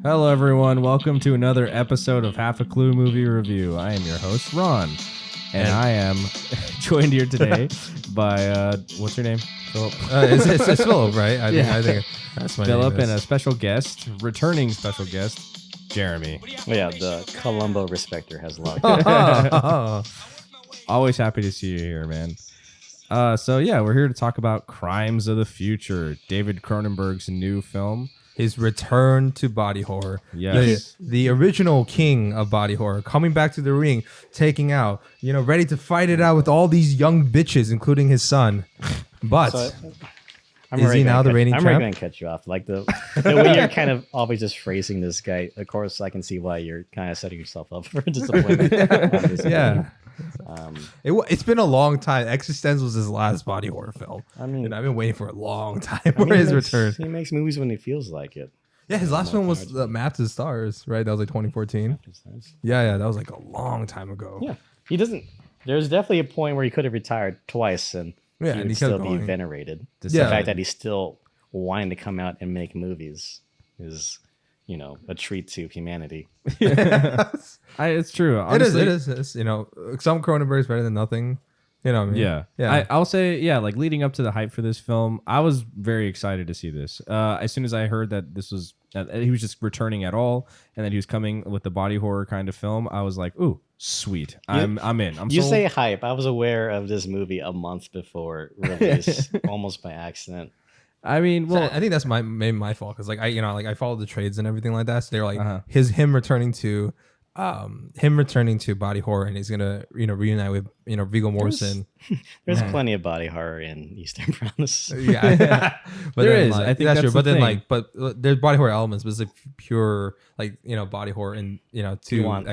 Hello, everyone. Welcome to another episode of Half a Clue Movie Review. I am your host, Ron, and I am joined here today by what's your name? Philip. It's Philip, right? I think that's my Philip, and a special guest, returning special guest, Jeremy. Yeah, the Columbo respecter has logged. Always happy to see you here, man. So we're here to talk about Crimes of the Future, David Cronenberg's new film. His return to body horror. Yes. The original king of body horror coming back to the ring, taking out, ready to fight it out with all these young bitches, including his son. But is he now the reigning champ? I'm already going to cut you off. Like the way you're kind of always just phrasing this guy, of course, I can see why you're kind of setting yourself up for disappointment. Yeah. It's been a long time. eXistenZ was his last body horror film. I mean, and I've been waiting for a long time for his return. He makes movies when he feels like it. Yeah, his last film was Map to the Stars, right? That was like 2014. Yeah, that was like a long time ago. Yeah, he doesn't. There's definitely a point where he could have retired twice, and he would still be venerated. The fact that he's still wanting to come out and make movies is, a treat to humanity. It's true. Honestly, it is. Some Cronenberg is better than nothing. You know what I mean? Yeah. I'll say, like leading up to the hype for this film, I was very excited to see this. As soon as I heard that he was just returning at all, and that he was coming with the body horror kind of film, I was like, ooh, sweet. I'm in. I'm You sold. Say hype. I was aware of this movie a month before release, almost by accident. I mean, well, I think that's maybe my fault because I followed the trades and everything like that. So they're like him returning to body horror, and he's gonna reunite with Viggo Mortensen. There's plenty of body horror in Eastern Promise. Yeah, but there is. I think that's true. But the then thing. there's body horror elements, but it's like pure body horror, and you want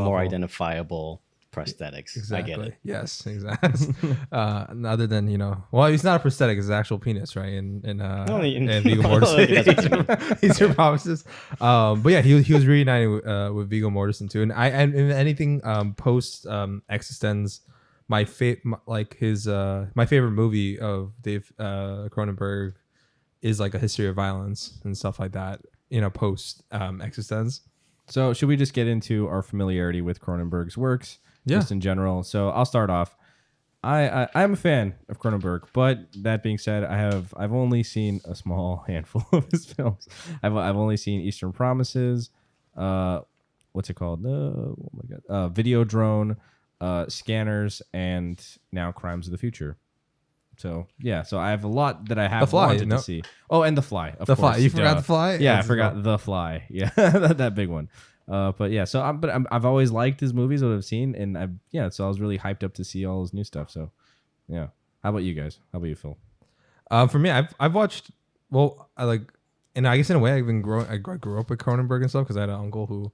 more identifiable prosthetics. Exactly. I get it. Yes, exactly. Other than he's not a prosthetic; it's actual penis, right? And Viggo Mortensen, he's your promises. But yeah, he was reuniting with Viggo Mortensen too. And anything post eXistenZ, my favorite movie of Dave Cronenberg is like A History of Violence and stuff like that. Post eXistenZ. So should we just get into our familiarity with Cronenberg's works? Just in general. So I'll start off. I'm a fan of Cronenberg, but that being said, I've only seen a small handful of his films. I've only seen Eastern Promises. What's it called? Oh my god. Videodrone, Scanners, and now Crimes of the Future. So so I have a lot that I have wanted to see. Oh, and The Fly. Of course. Fly. You forgot The Fly? Yeah, I forgot The Fly. Yeah, that big one. I've always liked his movies that I've seen, and so I was really hyped up to see all his new stuff. So, yeah. How about you guys? How about you, Phil? For me, I've watched. Well, and I guess in a way, I grew up with Cronenberg and stuff because I had an uncle who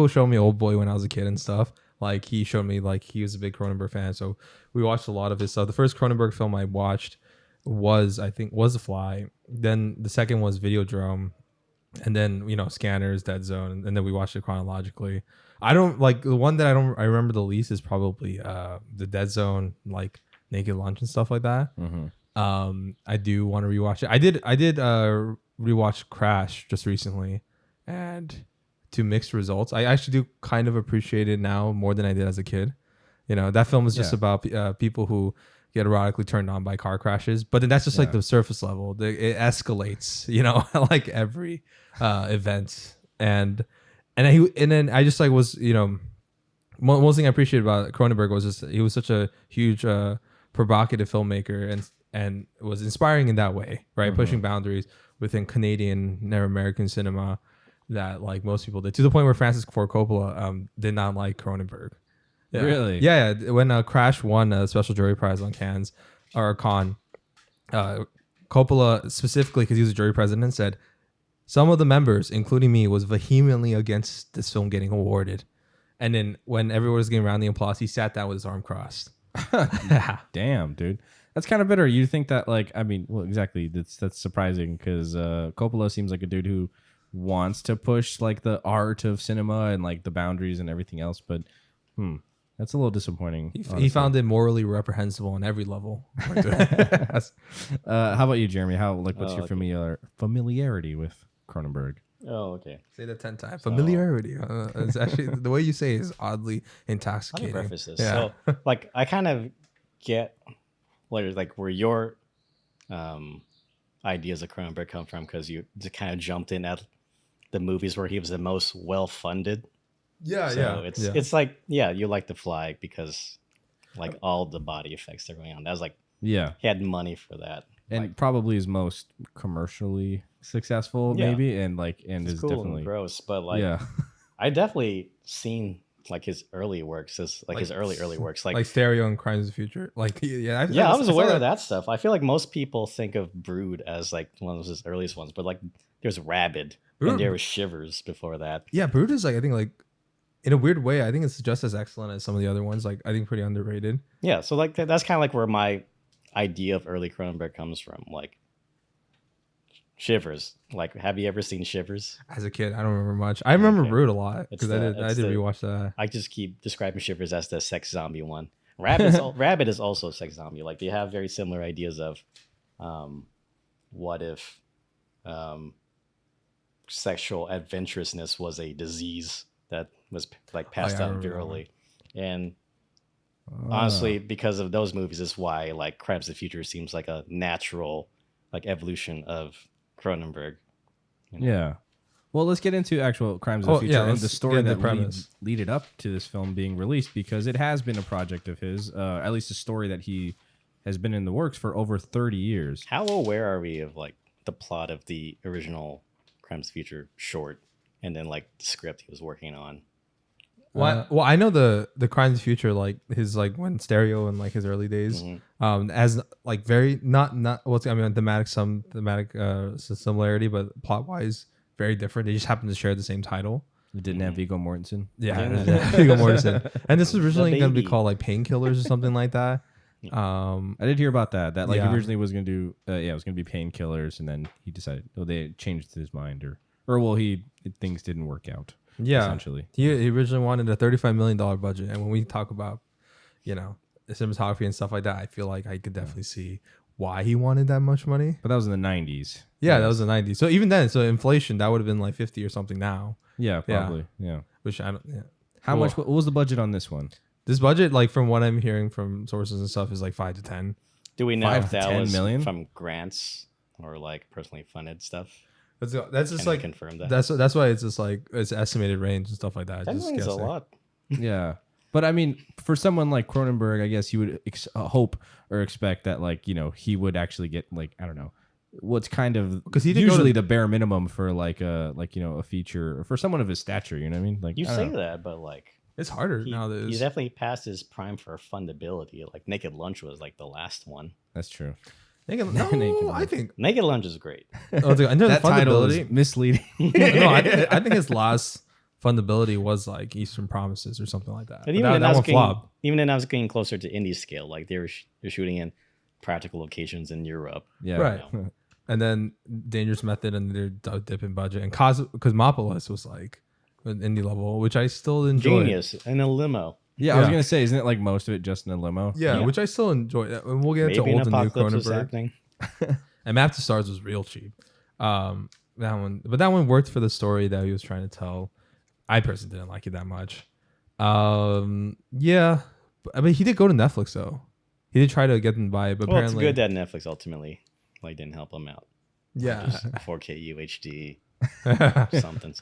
showed me Old Boy when I was a kid and stuff. Like he showed me he was a big Cronenberg fan, so we watched a lot of his stuff. The first Cronenberg film I watched was The Fly. Then the second was Videodrome. And then Scanners, Dead Zone, and then we watched it chronologically. I don't like the one that I remember the least is probably the Dead Zone, like Naked Lunch and stuff like that. Mm-hmm. I do want to rewatch it. I did rewatch Crash just recently, and to mixed results. I actually do kind of appreciate it now more than I did as a kid. That film is just about people who get erotically turned on by car crashes, but then that's just like the surface level. It escalates, like every event, and then I just was most thing I appreciated about Cronenberg was just he was such a huge provocative filmmaker and was inspiring in that way, right? Mm-hmm. Pushing boundaries within Canadian and American cinema that like most people did, to the point where Francis Ford Coppola did not like Cronenberg. Yeah. Really? Yeah. When Crash won a special jury prize on Cannes, Coppola specifically, because he was a jury president, said some of the members, including me, was vehemently against this film getting awarded. And then when everyone was getting around the applause, he sat down with his arm crossed. Damn, dude. That's kind of bitter. You think that exactly. That's surprising because Coppola seems like a dude who wants to push like the art of cinema and like the boundaries and everything else, but that's a little disappointing. He found it morally reprehensible on every level. How about you, Jeremy? What's your familiarity with Cronenberg? Oh, okay. Say that 10 times. Familiarity. It's actually the way you say it is oddly intoxicating. Let me preface this. Yeah. So, like, I kind of get where your ideas of Cronenberg come from, because you just kind of jumped in at the movies where he was the most well funded. Yeah, so it's like, you like The Fly because like all the body effects that are going on. That was like, he had money for that. And like, probably his most commercially successful, maybe, and is cool definitely and gross. But like, I definitely seen like his early works, his early works, like Stereo and Crimes of the Future. Like, I was aware of that stuff. I feel like most people think of Brood as like one of his earliest ones, but like there's Rabid and there was Shivers before that. Yeah, Brood is like, I think like, in a weird way, I think it's just as excellent as some of the other ones. Like, I think pretty underrated. Yeah, so like that's kind of like where my idea of early Cronenberg comes from. Like Shivers. Like, have you ever seen Shivers? As a kid, I don't remember much. I remember Brood a lot because I did rewatch that. I just keep describing Shivers as the sex zombie one. Rabid is also a sex zombie. Like, they have very similar ideas of what if sexual adventurousness was a disease that was like passed out virally. And honestly, because of those movies is why like Crimes of the Future seems like a natural like evolution of Cronenberg. Yeah. Well, let's get into actual Crimes of the Future and the story that lead it up to this film being released, because it has been a project of his, at least a story that he has been in the works for over 30 years. How aware are we of like the plot of the original Crimes of the Future short and then like the script he was working on? Well, I know the Crimes of the Future, like his like when Stereo in like his early days, as like very not what's thematic similarity, but plot wise very different. They just happen to share the same title. It didn't have Viggo Mortensen. Yeah, Viggo Mortensen. And this was originally going to be called like Painkillers or something like that. I did hear about that. That like originally was going to do it was going to be Painkillers, and then he decided they changed his mind or things didn't work out. Yeah, essentially. He originally wanted a $35 million budget, and when we talk about the cinematography and stuff like that, I feel like I could definitely see why he wanted that much money. But that was in the 90s. Yeah, that was the 90s. So even then, inflation, that would have been like 50 or something now. Yeah, probably. Yeah. Which I don't. Yeah. How much? What was the budget on this one? This budget, like from what I'm hearing from sources and stuff, is like 5 to 10. Do we know if that was from grants or like personally funded stuff? That's just like confirm that. That's why it's just like it's estimated range and stuff like that. 10 million's a lot. Yeah, but I mean, for someone like Cronenberg, I guess you would hope or expect that like he would actually get like, I don't know, what's kind of because he usually the bare minimum for like a feature for someone of his stature. You know what I mean? Like you say that, but like it's harder nowadays. He's definitely past his prime for fundability. Like Naked Lunch was like the last one. That's true. I think Naked Lunch is great. I know that title is misleading. No, I think his last fundability was like Eastern Promises or something like that. But even then, I was getting closer to indie scale. Like they're shooting in practical locations in Europe. Yeah, right. And then Dangerous Method and their dip in budget, and Cosmopolis was like an indie level, which I still enjoy. Genius in a limo. Yeah, I was gonna say, isn't it like most of it just in a limo? Yeah, which I still enjoy. And we'll get into old and new Cronenberg. And Map to Stars was real cheap. That one worked for the story that he was trying to tell. I personally didn't like it that much. Yeah, I mean, he did go to Netflix though. He did try to get them by, but apparently it's good that Netflix ultimately like didn't help him out. Yeah, 4K UHD. something.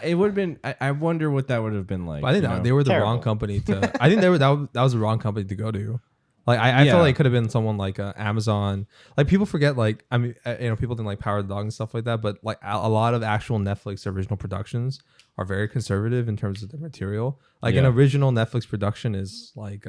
It would have been. I wonder what that would have been like. But I think they were the wrong company to. I think that was the wrong company to go to. Like I felt like it could have been someone like Amazon. Like people forget. Like I mean, people didn't like Power of the Dog and stuff like that. But like a lot of actual Netflix original productions are very conservative in terms of the material. Like an original Netflix production is like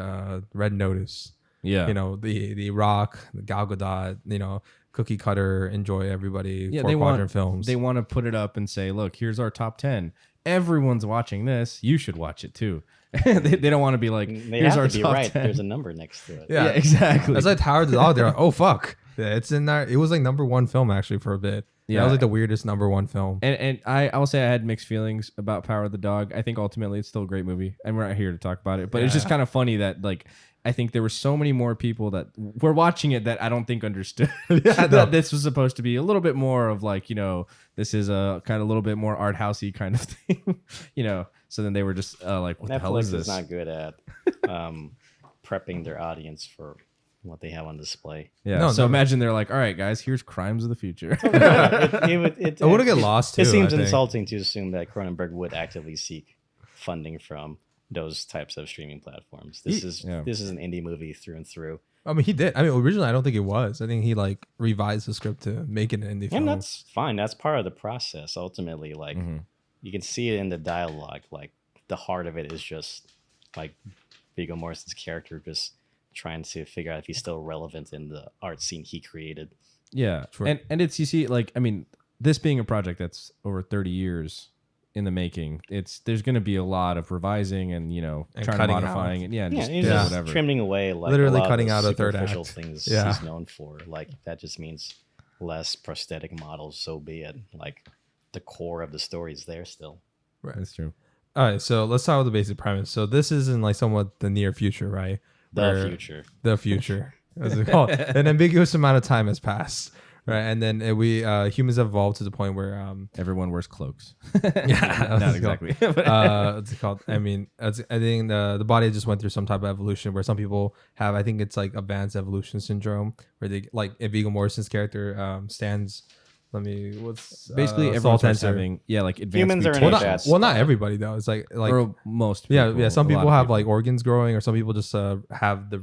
Red Notice. Yeah, the Rock, the Gal Gadot. Cookie cutter, enjoy everybody. Yeah, they want films. They want to put it up and say, "Look, here's our top 10. Everyone's watching this. You should watch it too." they don't want to be like, "Here's our top 10." There's a number next to it. Yeah, exactly. It's like Power of the Dog. They're like, "Oh fuck, yeah, it's in there." It was like number one film actually for a bit. Yeah, that was like the weirdest number one film. And I will say I had mixed feelings about Power of the Dog. I think ultimately it's still a great movie, and we're not here to talk about it. But it's just kind of funny that like I think there were so many more people that were watching it that I don't think understood that this was supposed to be a little bit more of like, this is a kind of a little bit more art housey kind of thing, So then they were just like, what Netflix the hell is this? is not good at prepping their audience for what they have on display. Yeah. Imagine they're like, all right, guys, here's Crimes of the Future. It would get lost too. It seems insulting to assume that Cronenberg would actively seek funding from those types of streaming platforms. This is an indie movie through and through. I mean, he did. I mean, originally, I don't think it was. I think he like revised the script to make it an indie film. And that's fine. That's part of the process. Ultimately, like you can see it in the dialogue. Like the heart of it is just like Viggo Mortensen's character just trying to figure out if he's still relevant in the art scene he created. Yeah, and it's, you see, like, I mean, this being a project that's over 30 years in the making, there's going to be a lot of revising and trying to modifying it. Yeah, just whatever, trimming away, like literally cutting out a third act. Things he's known for. Like that just means less prosthetic models. So be it. Like the core of the story is there still. Right, that's true. All right, so let's start with the basic premise. So this is in like somewhat the near future, right? The future. What's it called? An ambiguous amount of time has passed. Right, and then we humans have evolved to the point where everyone wears cloaks. Yeah, not exactly. What's it called? I mean, I think the body just went through some type of evolution where some people have. I think it's like advanced evolution syndrome, where they like Viggo Mortensen's character stands. Basically everyone starts having like advanced humans are in well, not everybody though. It's like or most people, yeah. Some people have like organs growing, or some people just have the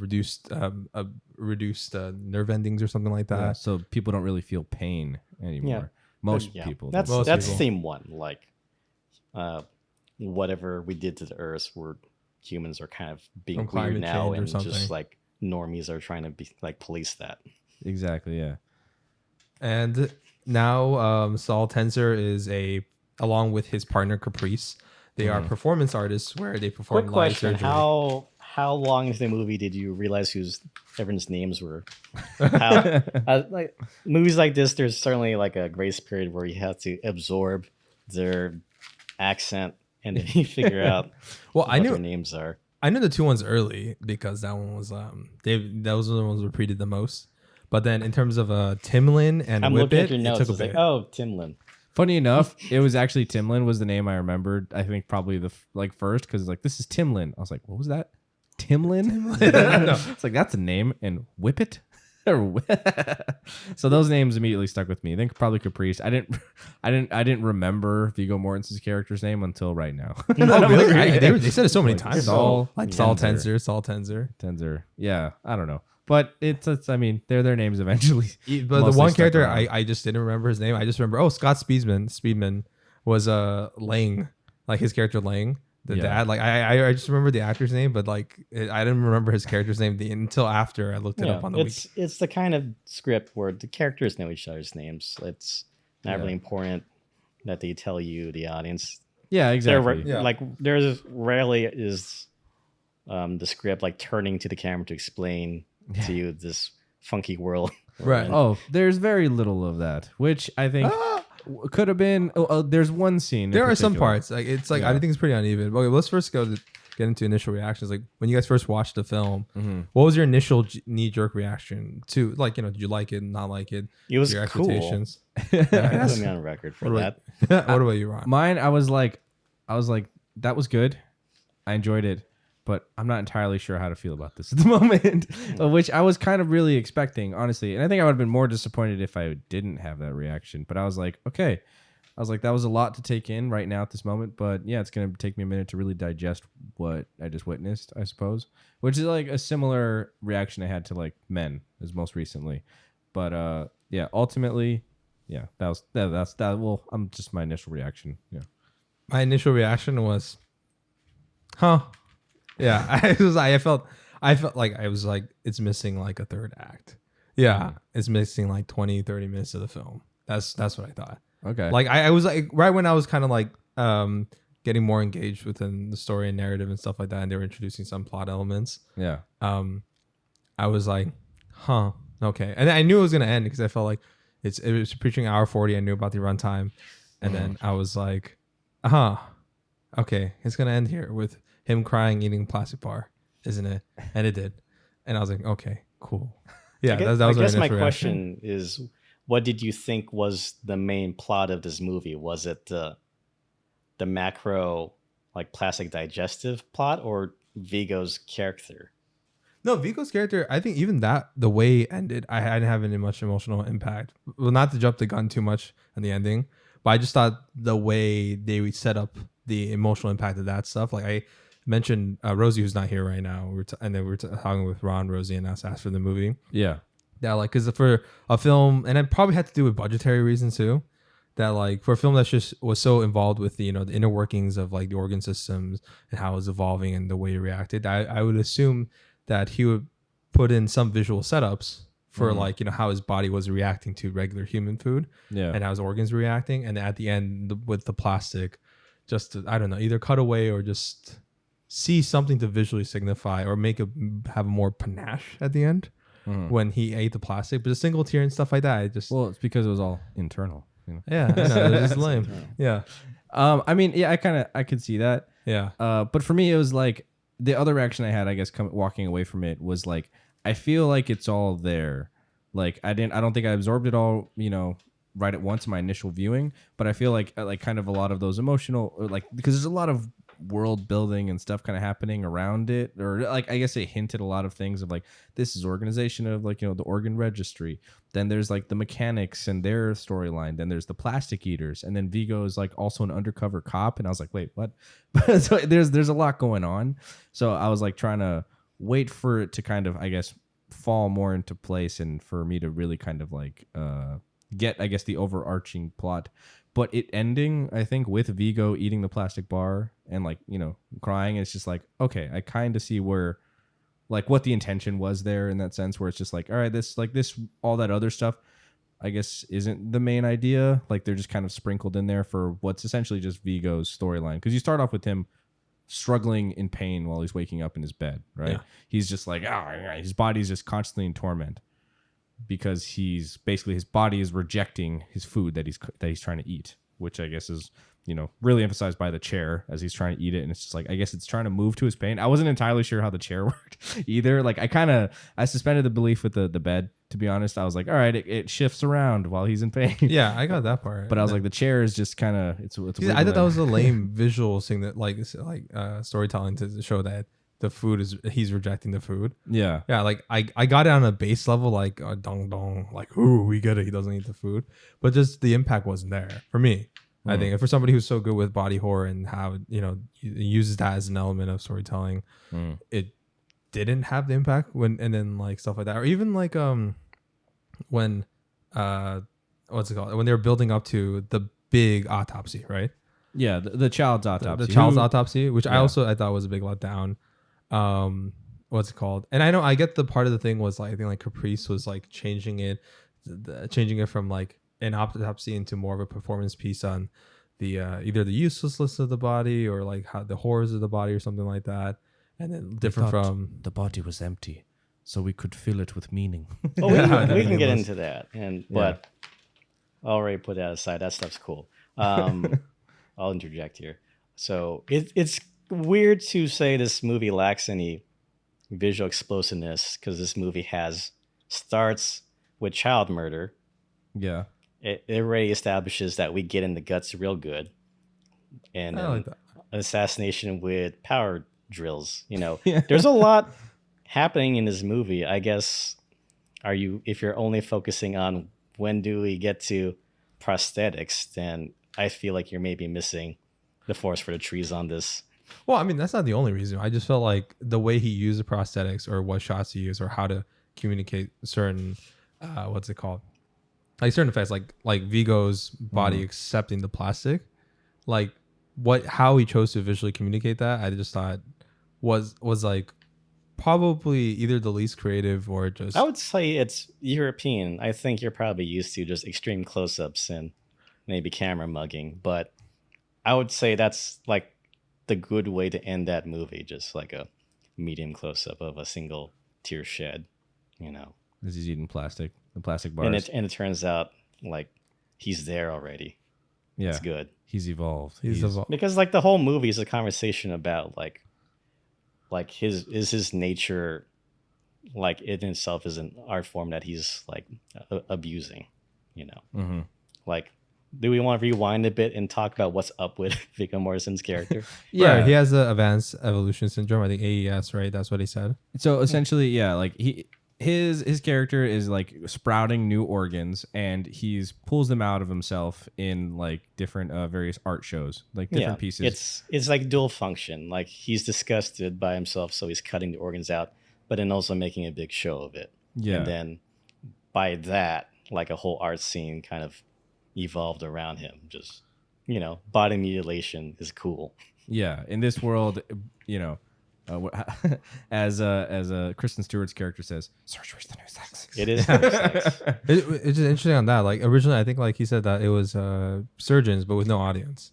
reduced nerve endings or something like that. Yeah, so people don't really feel pain anymore. Yeah. Most people. That's theme one. Like whatever we did to the Earth, where humans are kind of being weird now, and just like normies are trying to be like police that. Exactly. Yeah. And now Saul Tenser is along with his partner Caprice, they are performance artists where they perform live surgery. How long into the movie did you realize whose everyone's names were? Like movies like this, there's certainly like a grace period where you have to absorb their accent and then you figure out what their names are. I knew the two ones early because that one was those are the ones repeated the most. But then in terms of Timlin and Whippet, it took a bit. Oh, Timlin. Funny enough, it was actually Timlin was the name I remembered. I think probably the first, because like, this is Timlin. I was like, what was that? Timlin? No. It's like, that's a name. And Whippet? So those names immediately stuck with me. I think probably Caprice. I didn't remember Viggo Mortensen's character's name until right now. Oh, really? They said it so many times. Saul Tenser. Yeah, I don't know. But it's I mean, they're their names eventually. But the one character I just didn't remember his name. I just remember, Scott Speedman was Lang, like his character Lang, the dad. Like I just remember the actor's name, but like I didn't remember his character's name until after I looked it up on the week. It's the kind of script where the characters know each other's names. It's not really important that they tell you, the audience. Yeah, exactly. Like there's rarely is the script like turning to the camera to explain to you this funky world. Right. Oh, there's very little of that, which I think could have been. There's one scene. There are some parts. Like it's like I think it's pretty uneven. Okay, let's first get into initial reactions. Like when you guys first watched the film, what was your initial knee-jerk reaction to, like, did you like it, not like it? It was your cool. Expectations. Put me on record for that. What about you, Ron? Mine, I was like, that was good. I enjoyed it. But I'm not entirely sure how to feel about this at the moment, which I was kind of really expecting, honestly. And I think I would have been more disappointed if I didn't have that reaction. But I was like, okay. I was like, that was a lot to take in right now at this moment. But yeah, it's going to take me a minute to really digest what I just witnessed, I suppose. Which is like a similar reaction I had to like Men as most recently. But yeah, ultimately, yeah, that's that. Well, I'm just my initial reaction. Yeah. My initial reaction was, huh. Yeah, I felt like I was like, it's missing like a third act. Yeah, it's missing like 20, 30 minutes of the film. That's what I thought. Okay. Like I was like, right when I was kind of like getting more engaged within the story and narrative and stuff like that, and they were introducing some plot elements. Yeah. I was like, huh, okay. And I knew it was gonna end because I felt like it was preaching hour 40. I knew about the runtime, and then I was like, okay, it's gonna end here with him crying, eating a plastic bar, isn't it? And it did. And I was like, okay, cool. Yeah, that was I guess my question is, what did you think was the main plot of this movie? Was it the macro, like plastic digestive plot, or Vigo's character? No, Vigo's character, I think even that, the way it ended, I didn't have any much emotional impact. Well, not to jump the gun too much in the ending, but I just thought the way they set up the emotional impact of that stuff. Like I mentioned Rosie, who's not here right now, and then we were talking with Ron, Rosie, and us after the movie. Yeah. That like, because for a film, and it probably had to do with budgetary reasons too, that like for a film that's just was so involved with the, the inner workings of like the organ systems and how it's evolving and the way it reacted, I would assume that he would put in some visual setups for like, how his body was reacting to regular human food, and how his organs were reacting. And at the end with the plastic, just to, I don't know, either cut away or just see something to visually signify or make it have more panache at the end when he ate the plastic. But a single tear and stuff like that, well, it's because it was all internal. Yeah, I know, it was lame. Yeah. I mean, yeah, I could see that. Yeah. But for me, it was like, the other reaction I had, I guess, walking away from it was like, I feel like it's all there. Like I don't think I absorbed it all, right at once in my initial viewing, but I feel like kind of a lot of those emotional, or like, because there's a lot of world building and stuff kind of happening around it, or like, I guess it hinted a lot of things of like, this is organization of like, the organ registry. Then there's like the mechanics and their storyline. Then there's the plastic eaters. And then Vigo is like also an undercover cop. And I was like, wait, what? So there's a lot going on. So I was like trying to wait for it to kind of, I guess, fall more into place and for me to really kind of like get, I guess, the overarching plot. But it ending, I think, with Vigo eating the plastic bar and like, crying, it's just like, okay, I kind of see where, like, what the intention was there in that sense, where it's just like, all right, this, all that other stuff, I guess, isn't the main idea. Like, they're just kind of sprinkled in there for what's essentially just Vigo's storyline. Because you start off with him struggling in pain while he's waking up in his bed, right? Yeah. He's just like, his body's just constantly in torment because his body is rejecting his food that he's trying to eat, which I guess is, really emphasized by the chair as he's trying to eat it. And it's just like, I guess it's trying to move to his pain. I wasn't entirely sure how the chair worked either. Like I suspended the belief with the bed, to be honest. I was like, all right, it shifts around while he's in pain. Yeah, I got that part. But I was like, the chair is just kind of, it's I thought that was a lame visual thing that like storytelling to show that the food he's rejecting the food. Yeah. Yeah. Like I got it on a base level, like dong dong, like, ooh, we get it. He doesn't eat the food, but just the impact wasn't there for me. I think for somebody who's so good with body horror and how, uses that as an element of storytelling, it didn't have the impact and then like stuff like that. Or even like, when, what's it called? When they were building up to the big autopsy, right? Yeah. The child's autopsy. The child's autopsy, which I thought was a big letdown. What's it called? And I get the part of the thing was like, I think like Caprice was like changing it from like an autopsy into more of a performance piece on the either the uselessness of the body or like how the horrors of the body or something like that. And then different from the body was empty, so we could fill it with meaning. Oh, we can get into that, but I'll already put that aside. That stuff's cool. I'll interject here. So it's weird to say this movie lacks any visual explosiveness because this movie starts with child murder. Yeah. It already establishes that we get in the guts real good. And like an assassination with power drills. There's a lot happening in this movie. I guess, if you're only focusing on when do we get to prosthetics, then I feel like you're maybe missing the forest for the trees on this. Well, I mean, that's not the only reason. I just felt like the way he used the prosthetics or what shots he used or how to communicate certain, what's it called? Like certain effects, like Vigo's body accepting the plastic, like how he chose to visually communicate that, I just thought was like probably either the least creative or just. I would say it's European. I think you're probably used to just extreme close-ups and maybe camera mugging, but I would say that's like the good way to end that movie, just like a medium close-up of a single tear shed, As he's eating the plastic bars. And it turns out like he's there already. Yeah. It's good. He's evolved. He's evolved. Because like the whole movie is a conversation about like his nature like it in itself is an art form that he's like abusing, you know. Mm-hmm. Like, do we want to rewind a bit and talk about what's up with Viggo Mortensen's character? Yeah, right, he has the advanced evolution syndrome. I think AES, right? That's what he said. So essentially, yeah, like his character is like sprouting new organs, and he's pulls them out of himself in like different various art shows, like different pieces. It's like dual function. Like he's disgusted by himself, so he's cutting the organs out, but then also making a big show of it. Yeah, and then by that, like a whole art scene kind of evolved around him. Just, you know, body mutilation is cool. Yeah, in this world, you know, as Kristen Stewart's character says, surgery's the new sex. It is the new sex. It's just interesting on that. Like originally, I think like he said that it was surgeons, but with no audience.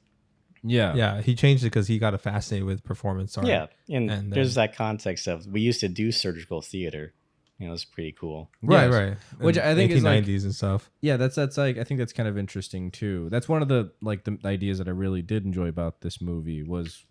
Yeah, he changed it because he got fascinated with performance art. Yeah, and there's that context of we used to do surgical theater. You know, it's pretty cool. Right. Which I think is like 1990s and stuff. Yeah, that's like I think that's kind of interesting too. That's one of the like the ideas that I really did enjoy about this movie was,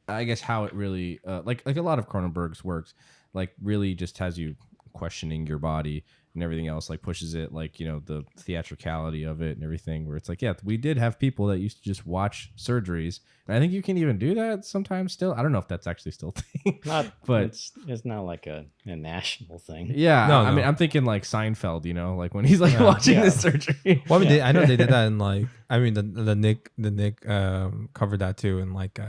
I guess, how it really like a lot of Cronenberg's works, like really just has you questioning your body and everything else, like pushes it, like, you know, the theatricality of it and everything, where it's like, yeah, we did have people that used to just watch surgeries, and I think you can even do that sometimes still. I don't know if that's actually still a thing. But it's not like a national thing. Yeah, no. I mean, I'm thinking like Seinfeld, you know, like when he's like watching this surgery. Well, I mean, I know they did that in like, I mean, the Nick covered that too, in like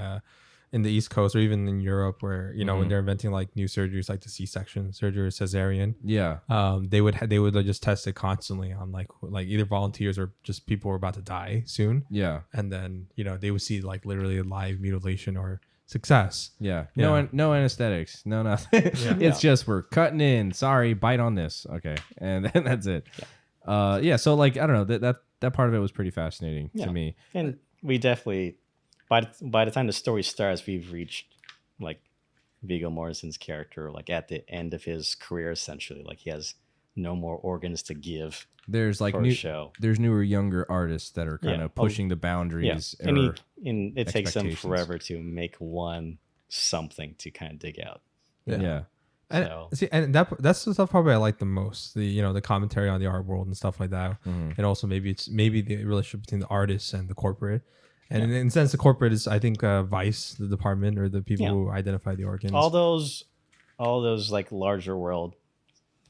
in the East Coast or even in Europe, where, you know, when they're inventing like new surgeries, like the C-section surgery or cesarean, they would just test it constantly on like either volunteers or just people who are about to die soon. Yeah, and then, you know, they would see like literally a live mutilation or success. Yeah. No anesthetics, no nothing. It's just we're cutting in. Sorry, bite on this. Okay, and then that's it. So like I don't know, that part of it was pretty fascinating to me, and we definitely. By the time the story starts, we've reached like Viggo Mortensen's character, like at the end of his career, essentially. Like he has no more organs to give. There's like there's newer, younger artists that are kind of pushing the boundaries. Yeah. And it takes them forever to make one something to kind of dig out. Yeah. And that's the stuff probably I like the most. The, you know, the commentary on the art world and stuff like that, and also maybe the relationship between the artists and the corporate. And in a sense, the corporate is, I think, Vice, the department, or the people who identify the organs. All those like larger world,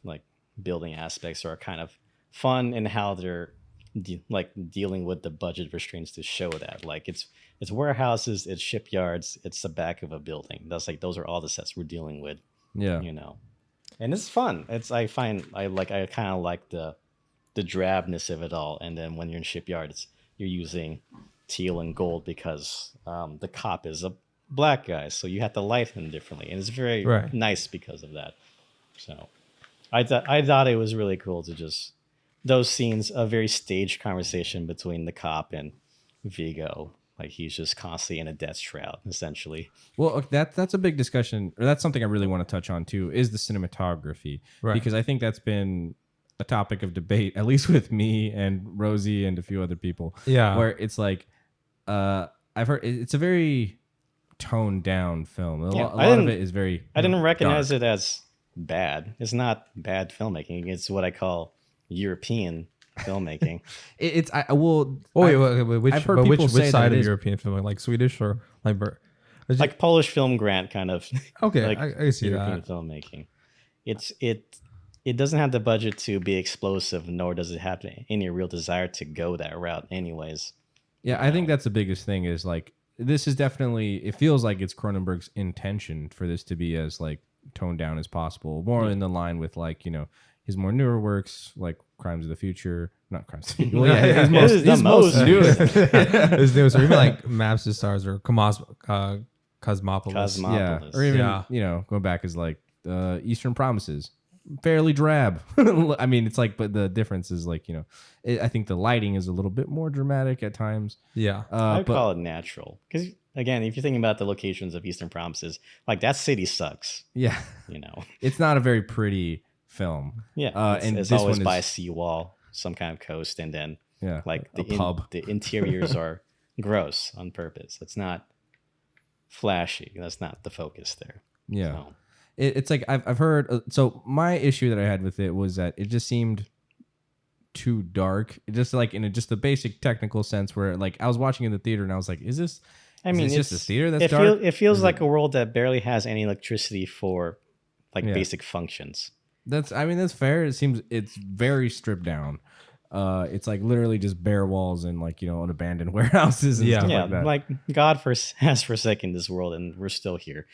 like building aspects are kind of fun in how they're dealing with the budget restraints to show that. Like it's warehouses, it's shipyards, it's the back of a building. That's like those are all the sets we're dealing with. Yeah, you know, and it's fun. I kind of like the drabness of it all. And then when you're in shipyards, you're using teal and gold because the cop is a black guy, so you have to light him differently, and it's very nice because of that. So I thought it was really cool to just those scenes, a very staged conversation between the cop and Viggo. Like he's just constantly in a death shroud, essentially. Well, that's a big discussion, or that's something I really want to touch on too, is the cinematography, because I think that's been a topic of debate, at least with me and Rosie and a few other people. Yeah, where it's like, I've heard it's a very toned down film. A lot of it is very. I didn't recognize it as bad. It's not bad filmmaking. It's what I call European filmmaking. Which side of European filmmaking, like Swedish or like Polish film grant kind of? Okay, like I see European that. filmmaking. It doesn't have the budget to be explosive, nor does it have any real desire to go that route, anyways. Yeah, I think that's the biggest thing. Is like this is definitely. It feels like it's Cronenberg's intention for this to be as like toned down as possible, more in the line with like, you know, his more newer works like Crimes of the Future, not Crimes of the Future. Well, yeah, his most newest. His newest, or even like Maps to Stars or Cosmopolis. Yeah, or even you know, going back is like Eastern Promises. Fairly drab. I mean, it's like, but the difference is like, you know, I think the lighting is a little bit more dramatic at times. Yeah, I'd call it natural because again, if you're thinking about the locations of Eastern Promises, like that city sucks. Yeah, you know, it's not a very pretty film. Yeah, it's always by a seawall, some kind of coast, and then like the pub. The interiors are gross on purpose. It's not flashy. That's not the focus there. Yeah. So. it's like I've heard. So my issue that I had with it was that it just seemed too dark. It just like in just the basic technical sense, where like I was watching in the theater and I was like, is this? I mean, it's just a theater that's dark. It feels like a world that barely has any electricity for like basic functions. That's fair. It seems it's very stripped down. It's like literally just bare walls and like an abandoned warehouses and stuff like that. Like God has forsaken this world and we're still here.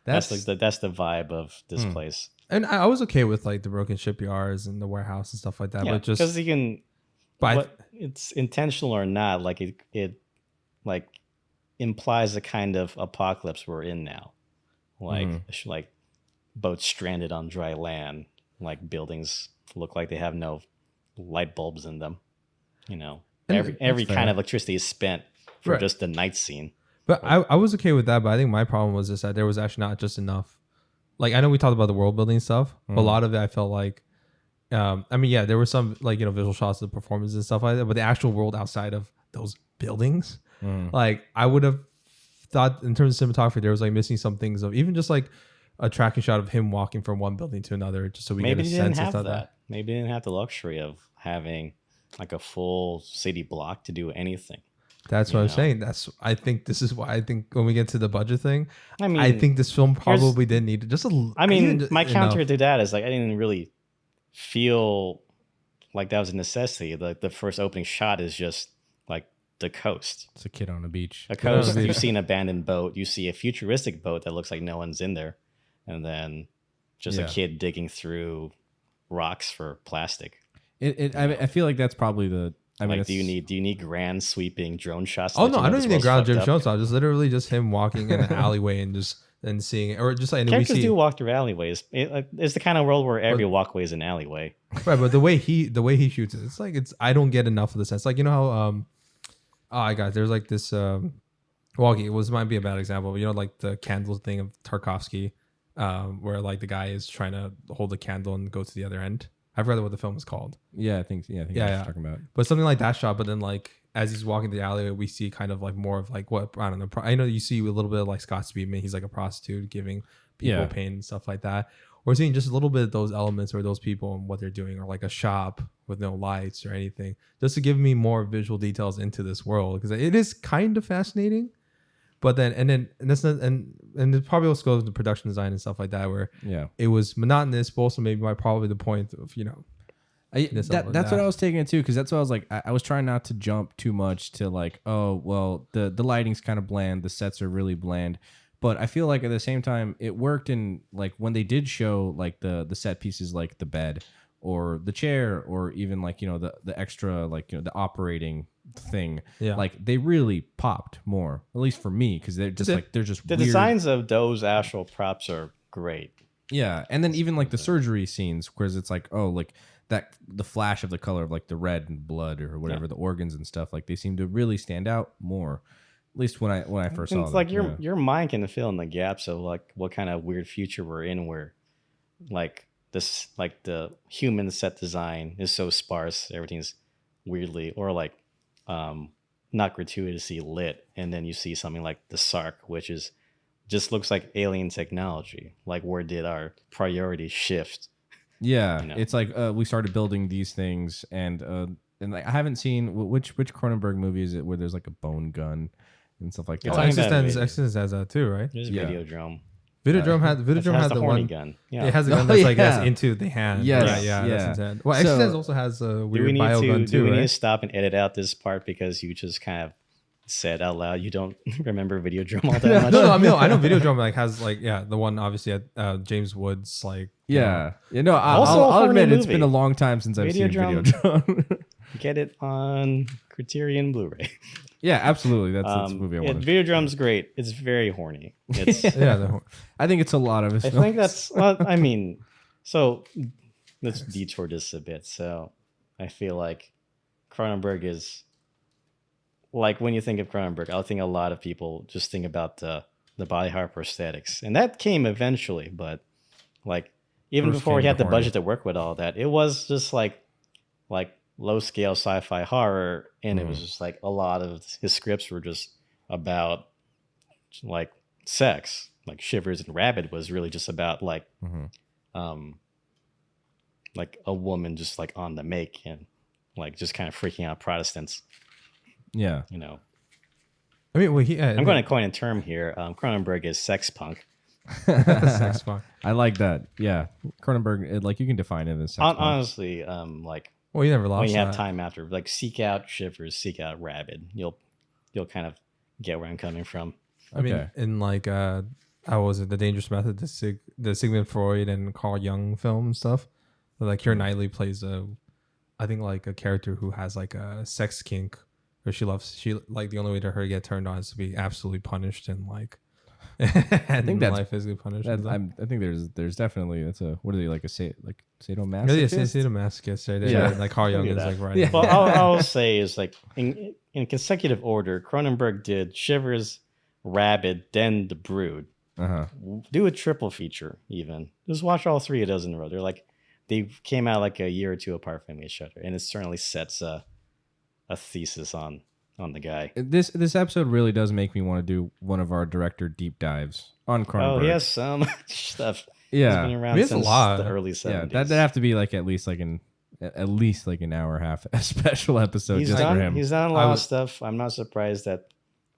That's the vibe of this place. And I was okay with like the broken shipyards and the warehouse and stuff like that. But just because you can, it's intentional or not, like it like implies the kind of apocalypse we're in now, like boats stranded on dry land, like buildings look like they have no light bulbs in them. Every kind of electricity is spent for just the night scene. But I was okay with that. But I think my problem was just that there was actually not just enough. Like, I know we talked about the world building stuff, but a lot of it I felt like, there were some like, visual shots of the performance and stuff like that, but the actual world outside of those buildings, like I would have thought in terms of cinematography, there was like missing some things of even just like a tracking shot of him walking from one building to another, just so we get a sense of that. Maybe they didn't have the luxury of having like a full city block to do anything. That's what I'm saying. I think this is why I think when we get to the budget thing, I think this film probably did need just a. My counter to that is like I didn't really feel like that was a necessity. Like the first opening shot is just like the coast. It's a kid on a beach. A coast. You see an abandoned boat. You see a futuristic boat that looks like no one's in there, and then just a kid digging through rocks for plastic. I feel like that's probably the. Do you need grand sweeping drone shots? Oh no, I don't even need grand drone shots. It's literally just him walking in an alleyway and seeing it, or just like characters do walk through alleyways. It's the kind of world where every walkway is an alleyway. Right, but the way he shoots it, it's like I don't get enough of the sense. Like how there's like this walkie. It might be a bad example, but like the candle thing of Tarkovsky, where like the guy is trying to hold the candle and go to the other end. I forgot what the film is called. I think what you're talking about. But something like that shot, but then like as he's walking the alleyway, we see kind of like more of like what I don't know. I know you see a little bit of like Scott Speedman. He's like a prostitute giving people pain and stuff like that. Or seeing just a little bit of those elements or those people and what they're doing, or like a shop with no lights or anything, just to give me more visual details into this world, because it is kind of fascinating. But then and it probably also goes to production design and stuff like that, where it was monotonous, but also maybe probably the point of that's what I was taking it to, because that's what I was like. I was trying not to jump too much to like, oh well, the lighting's kind of bland, the sets are really bland, but I feel like at the same time it worked in like when they did show like the set pieces, like the bed or the chair, or even like the extra like the operating thing, like they really popped more, at least for me, because they're just the weird. Designs of those actual props are great. And then even like the surgery scenes, whereas it's like, oh, like that the flash of the color of like the red and blood or whatever, the organs and stuff, like they seem to really stand out more, at least when I first saw them. It's like your mind can fill in the gaps of like what kind of weird future we're in, where like this, like the human set design is so sparse, everything's weirdly or like not gratuitously lit, and then you see something like the Sark, which is just looks like alien technology. Like, where did our priorities shift? It's like we started building these things, and like I haven't seen which Cronenberg movie is it where there's like a bone gun and stuff like that. eXistenZ has that too, right? There's Videodrome. Videodrome has the horny one gun. It has a gun that's like that's into the hand. That's intense. Well, eXistenZ also has a weird bio gun too. Do we need to stop and edit out this part because you just kind of said out loud you don't remember Videodrome all that much? No, I know Videodrome like has like the one obviously at James Wood's like I'll admit it's been a long time since I've seen Videodrome. Get it on Criterion Blu-ray. Yeah, absolutely. That's the movie I wanted. Videodrome's great. It's very horny. It's I think it's a lot of his films. I think that's I mean, so let's detour this a bit. So I feel like Cronenberg is like, when you think of Cronenberg, I think a lot of people just think about the body horror prosthetics, and that came eventually. But like even before he had the budget to work with all that, it was just like low scale sci-fi horror, and it was just like a lot of his scripts were just about like sex. Like Shivers and Rabid was really just about like a woman just like on the make and like just kind of freaking out Protestants. Yeah. You know. I mean, I'm going to coin a term here. Cronenberg is sex punk. Sex punk. I like that. Yeah. Cronenberg, like you can define it as sex punk. Honestly, like well, you never lost when you have that. time after, like seek out Shivers, seek out Rabid. You'll kind of get where I'm coming from. I mean, in like how was it, The Dangerous Method, the Sigmund Freud and Carl Jung film and stuff. Like Keira Knightley plays I think like a character who has like a sex kink, or she like the only way to her get turned on is to be absolutely punished and like, I think that's life physically punished. I think there's definitely what are they like sadomasochist? Yeah, sadomasochist. Right? Yeah, like Carl Jung is like right. Yeah. Well, all I'll say is like in consecutive order, Cronenberg did Shivers, Rabid, then The Brood. Do a triple feature even. Just watch all three of those in a row. They came out like a year or two apart from each other, and it certainly sets a thesis on the guy. This episode really does make me want to do one of our director deep dives on Cronenberg. Oh, he has so much stuff. Yeah, he's been around since the early 70s. Yeah, that'd have to be like at least like an hour and a half a special episode just for him. He's done a lot of stuff. I'm not surprised that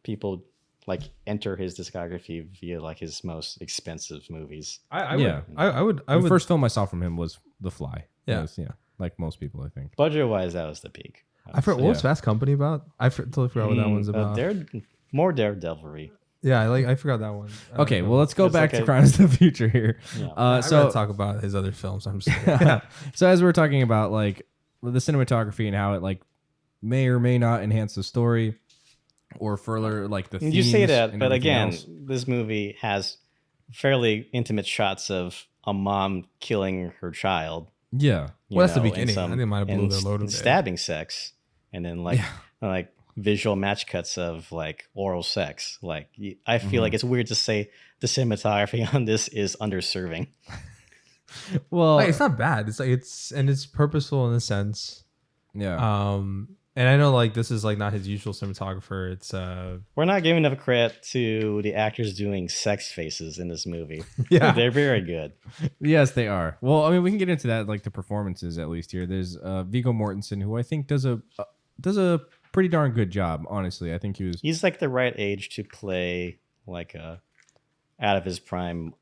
people like enter his discography via like his most expensive movies. I would. The first film I saw from him was The Fly. Yeah, was, like most people, I think. Budget wise, that was the peak. I forgot what was Fast Company about. I totally forgot what that one's about. More daredevilry. Yeah, I forgot that one. Okay, well, let's go back to Crimes of the Future here. Yeah. So talk about his other films. I'm just so as we're talking about like the cinematography and how it like may or may not enhance the story or further like the themes. You say that, but again, this movie has fairly intimate shots of a mom killing her child. Yeah, well, that's the beginning. I think it might have blew their load a bit. Stabbing sex, and then like visual match cuts of like oral sex. Like I feel like it's weird to say the cinematography on this is underserving. Well, like, it's not bad. It's like it's purposeful in a sense. Yeah. And I know like this is like not his usual cinematographer. It's we're not giving enough credit to the actors doing sex faces in this movie. Yeah, they're very good. Yes, they are. Well, I mean, we can get into that like the performances at least here. There's Viggo Mortensen, who I think does a pretty darn good job. Honestly, I think he's like the right age to play like a out of his prime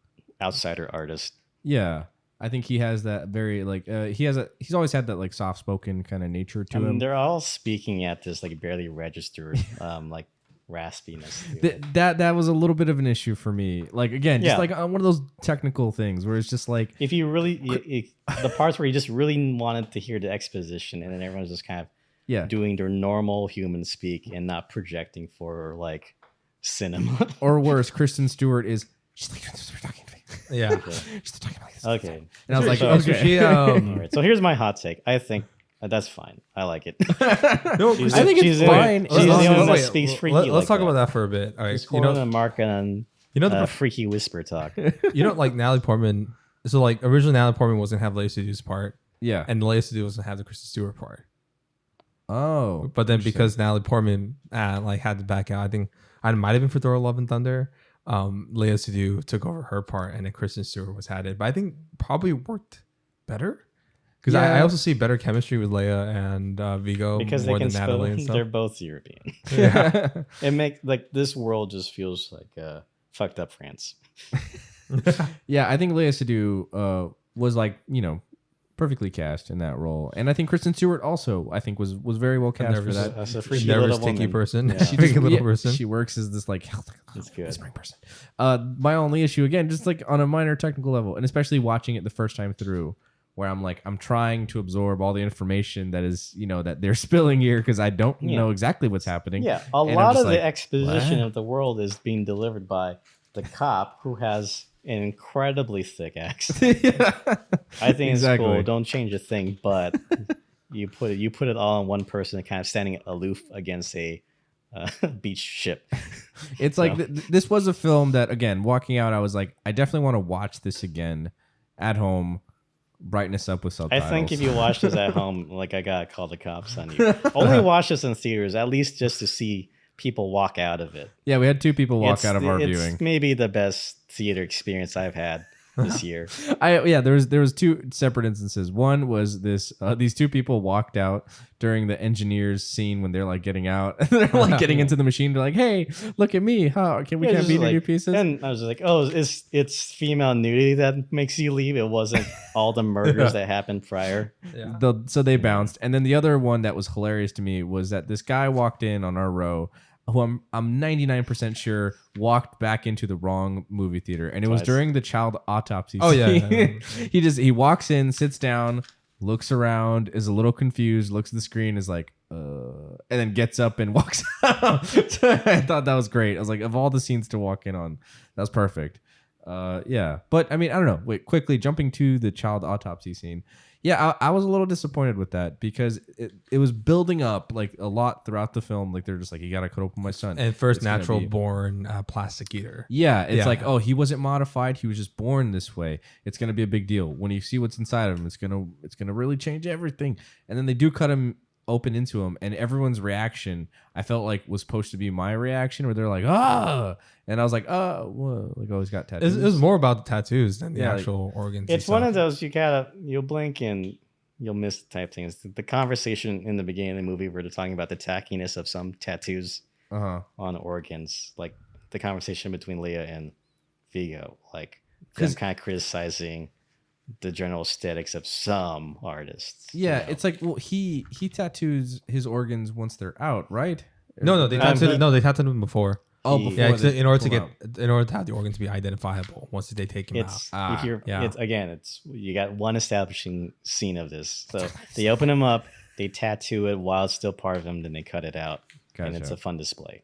outsider artist. Yeah. I think he has that very like he's always had that like soft spoken kind of nature to him. They're all speaking at this like barely registered like raspiness. That was a little bit of an issue for me. Like again, just like one of those technical things where it's just like if you really the parts where you just really wanted to hear the exposition and then everyone's just kind of doing their normal human speak and not projecting for like cinema. Or worse, Kristen Stewart is she's like we're talking to me. Yeah. She's talking like this. Okay. And I was like, okay. All right. So here's my hot take. I think that's fine. I like it. No, I think it's fine. She's the one that speaks freaky. Let's talk about that for a bit. All right. You know the mark on the freaky whisper talk. Like Natalie Portman. So like originally Natalie Portman wasn't have Lea Seydoux part. Yeah. And Lea Seydoux wasn't have the Kristen Stewart part. Oh. But then because Natalie Portman like had to back out, I think it might have been for Thor: Love and Thunder. Lea Seydoux took over her part, and then Kristen Stewart was added. But I think probably worked better because I also see better chemistry with Leia and Viggo because more than Natalie and stuff. They're both European. Yeah, it makes like this world just feels like fucked up France. Yeah, I think Lea Seydoux was like perfectly cast in that role, and I think Kristen Stewart also was very well cast for that. That's a freaky nervous, little ticky person. Yeah. Freaky little person. She works as this like it's good spring person. My only issue again, just like on a minor technical level, and especially watching it the first time through, where I'm trying to absorb all the information that is that they're spilling here because I don't know exactly what's happening. Yeah, a lot of the exposition of the world is being delivered by the cop who has an incredibly thick accent. I think it's cool. Don't change a thing, but you put it all on one person, kind of standing aloof against a beach ship. It's like this was a film that, again, walking out, I was like, I definitely want to watch this again at home. Brightness up with subtitles. I think if you watch this at home, like I gotta call the cops on you. Only watch this in theaters, at least just to see people walk out of it. Yeah, we had 2 people walk out of our viewing. It's maybe the best theater experience I've had this year. There was 2 separate instances. One was this these 2 people walked out during the engineers scene when they're like getting out. They're like getting into the machine. They're like, "Hey, look at me! How can't beat any new pieces?" And I was like, "Oh, it's female nudity that makes you leave? It wasn't all the murders that happened prior." Yeah. So they bounced. And then the other one that was hilarious to me was that this guy walked in on our row, who I'm 99% sure walked back into the wrong movie theater, and it was during the child autopsy scene. Yeah. He walks in, sits down, looks around, is a little confused, looks at the screen, is like, and then gets up and walks out. So I thought that was great. I was like, of all the scenes to walk in on, that was perfect. Yeah, but I mean, I don't know. Wait, quickly jumping to the child autopsy scene. Yeah, I was a little disappointed with that because it was building up like a lot throughout the film. Like they're just like, you gotta cut open my son. And first natural born plastic eater. Yeah, it's like, oh, he wasn't modified. He was just born this way. It's gonna be a big deal. When you see what's inside of him, it's gonna really change everything. And then they do cut him open into him, and everyone's reaction I felt like was supposed to be my reaction, where they're like, ah, and I was like, oh, well, like, oh, he's got tattoos. It was more about the tattoos than the actual organs. It's one of those you'll blink and you'll miss type things. The conversation in the beginning of the movie where they're talking about the tackiness of some tattoos on organs, like the conversation between Leah and Vigo, like them kind of criticizing the general aesthetics of some artists. Yeah, it's like, well, he tattoos his organs once they're out, right? No, they tattooed them before. Oh, before in order to have the organs be identifiable once they take him out. You got one establishing scene of this. So they open him up, they tattoo it while it's still part of him, then they cut it out, and it's a fun display.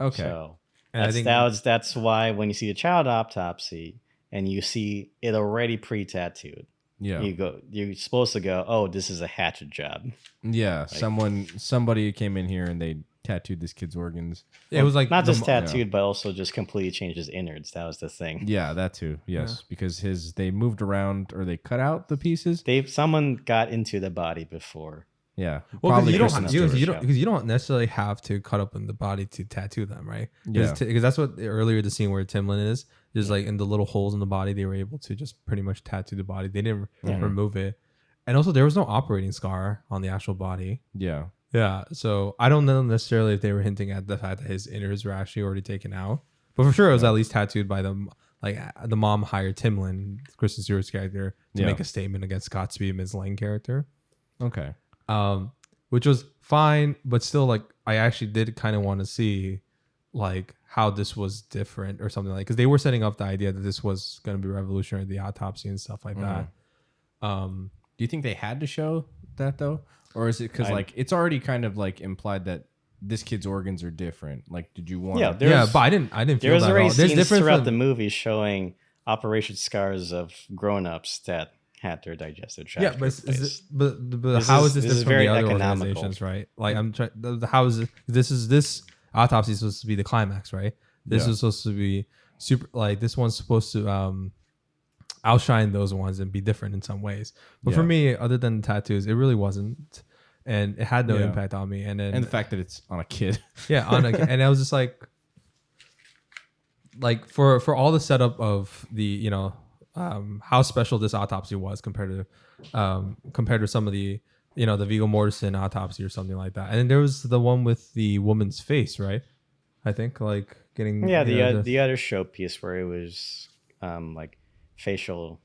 Okay, so that's why when you see the child autopsy and you see it already pre-tattooed, you're supposed to go, oh, this is a hatchet job. Yeah, somebody came in here and they tattooed this kid's organs. It was like not just tattooed, but also just completely changed his innards. That was the thing. Yeah, that too. Yes, because they moved around or they cut out the pieces. Someone got into the body before. Yeah, well, because you don't necessarily have to cut up in the body to tattoo them, right? Because that's what earlier the scene where Timlin is. There's like in the little holes in the body, they were able to just pretty much tattoo the body. They didn't remove it, and also there was no operating scar on the actual body. Yeah. Yeah, so I don't know necessarily if they were hinting at the fact that his innards were actually already taken out, but for sure it was at least tattooed by them. Like the mom hired Timlin, Kristen Stewart's character, to make a statement against Scott Speedman's Lane character. Okay. Which was fine, but still, like, I actually did kind of want to see like how this was different or something, like, because they were setting up the idea that this was going to be revolutionary, the autopsy and stuff like that. Do you think they had to show that though? Or is it because like it's already kind of like implied that this kid's organs are different? Like, did you want? Yeah, but I didn't feel that. There's already scenes throughout the movie showing operation scars of grown-ups that had their digestive tract. Yeah, but how is this different from the other organizations, right? Like, I'm trying. How is it? This autopsy is supposed to be the climax, right? This is supposed to be super. Like, this one's supposed to outshine those ones and be different in some ways. But for me, other than the tattoos, it really wasn't, and it had no impact on me. And the fact that it's on a kid. And I was just like for all the setup of the how special this autopsy was compared to some of the the Viggo Mortensen autopsy or something like that. And then there was the one with the woman's face, right? I think like getting the other showpiece where it was like facial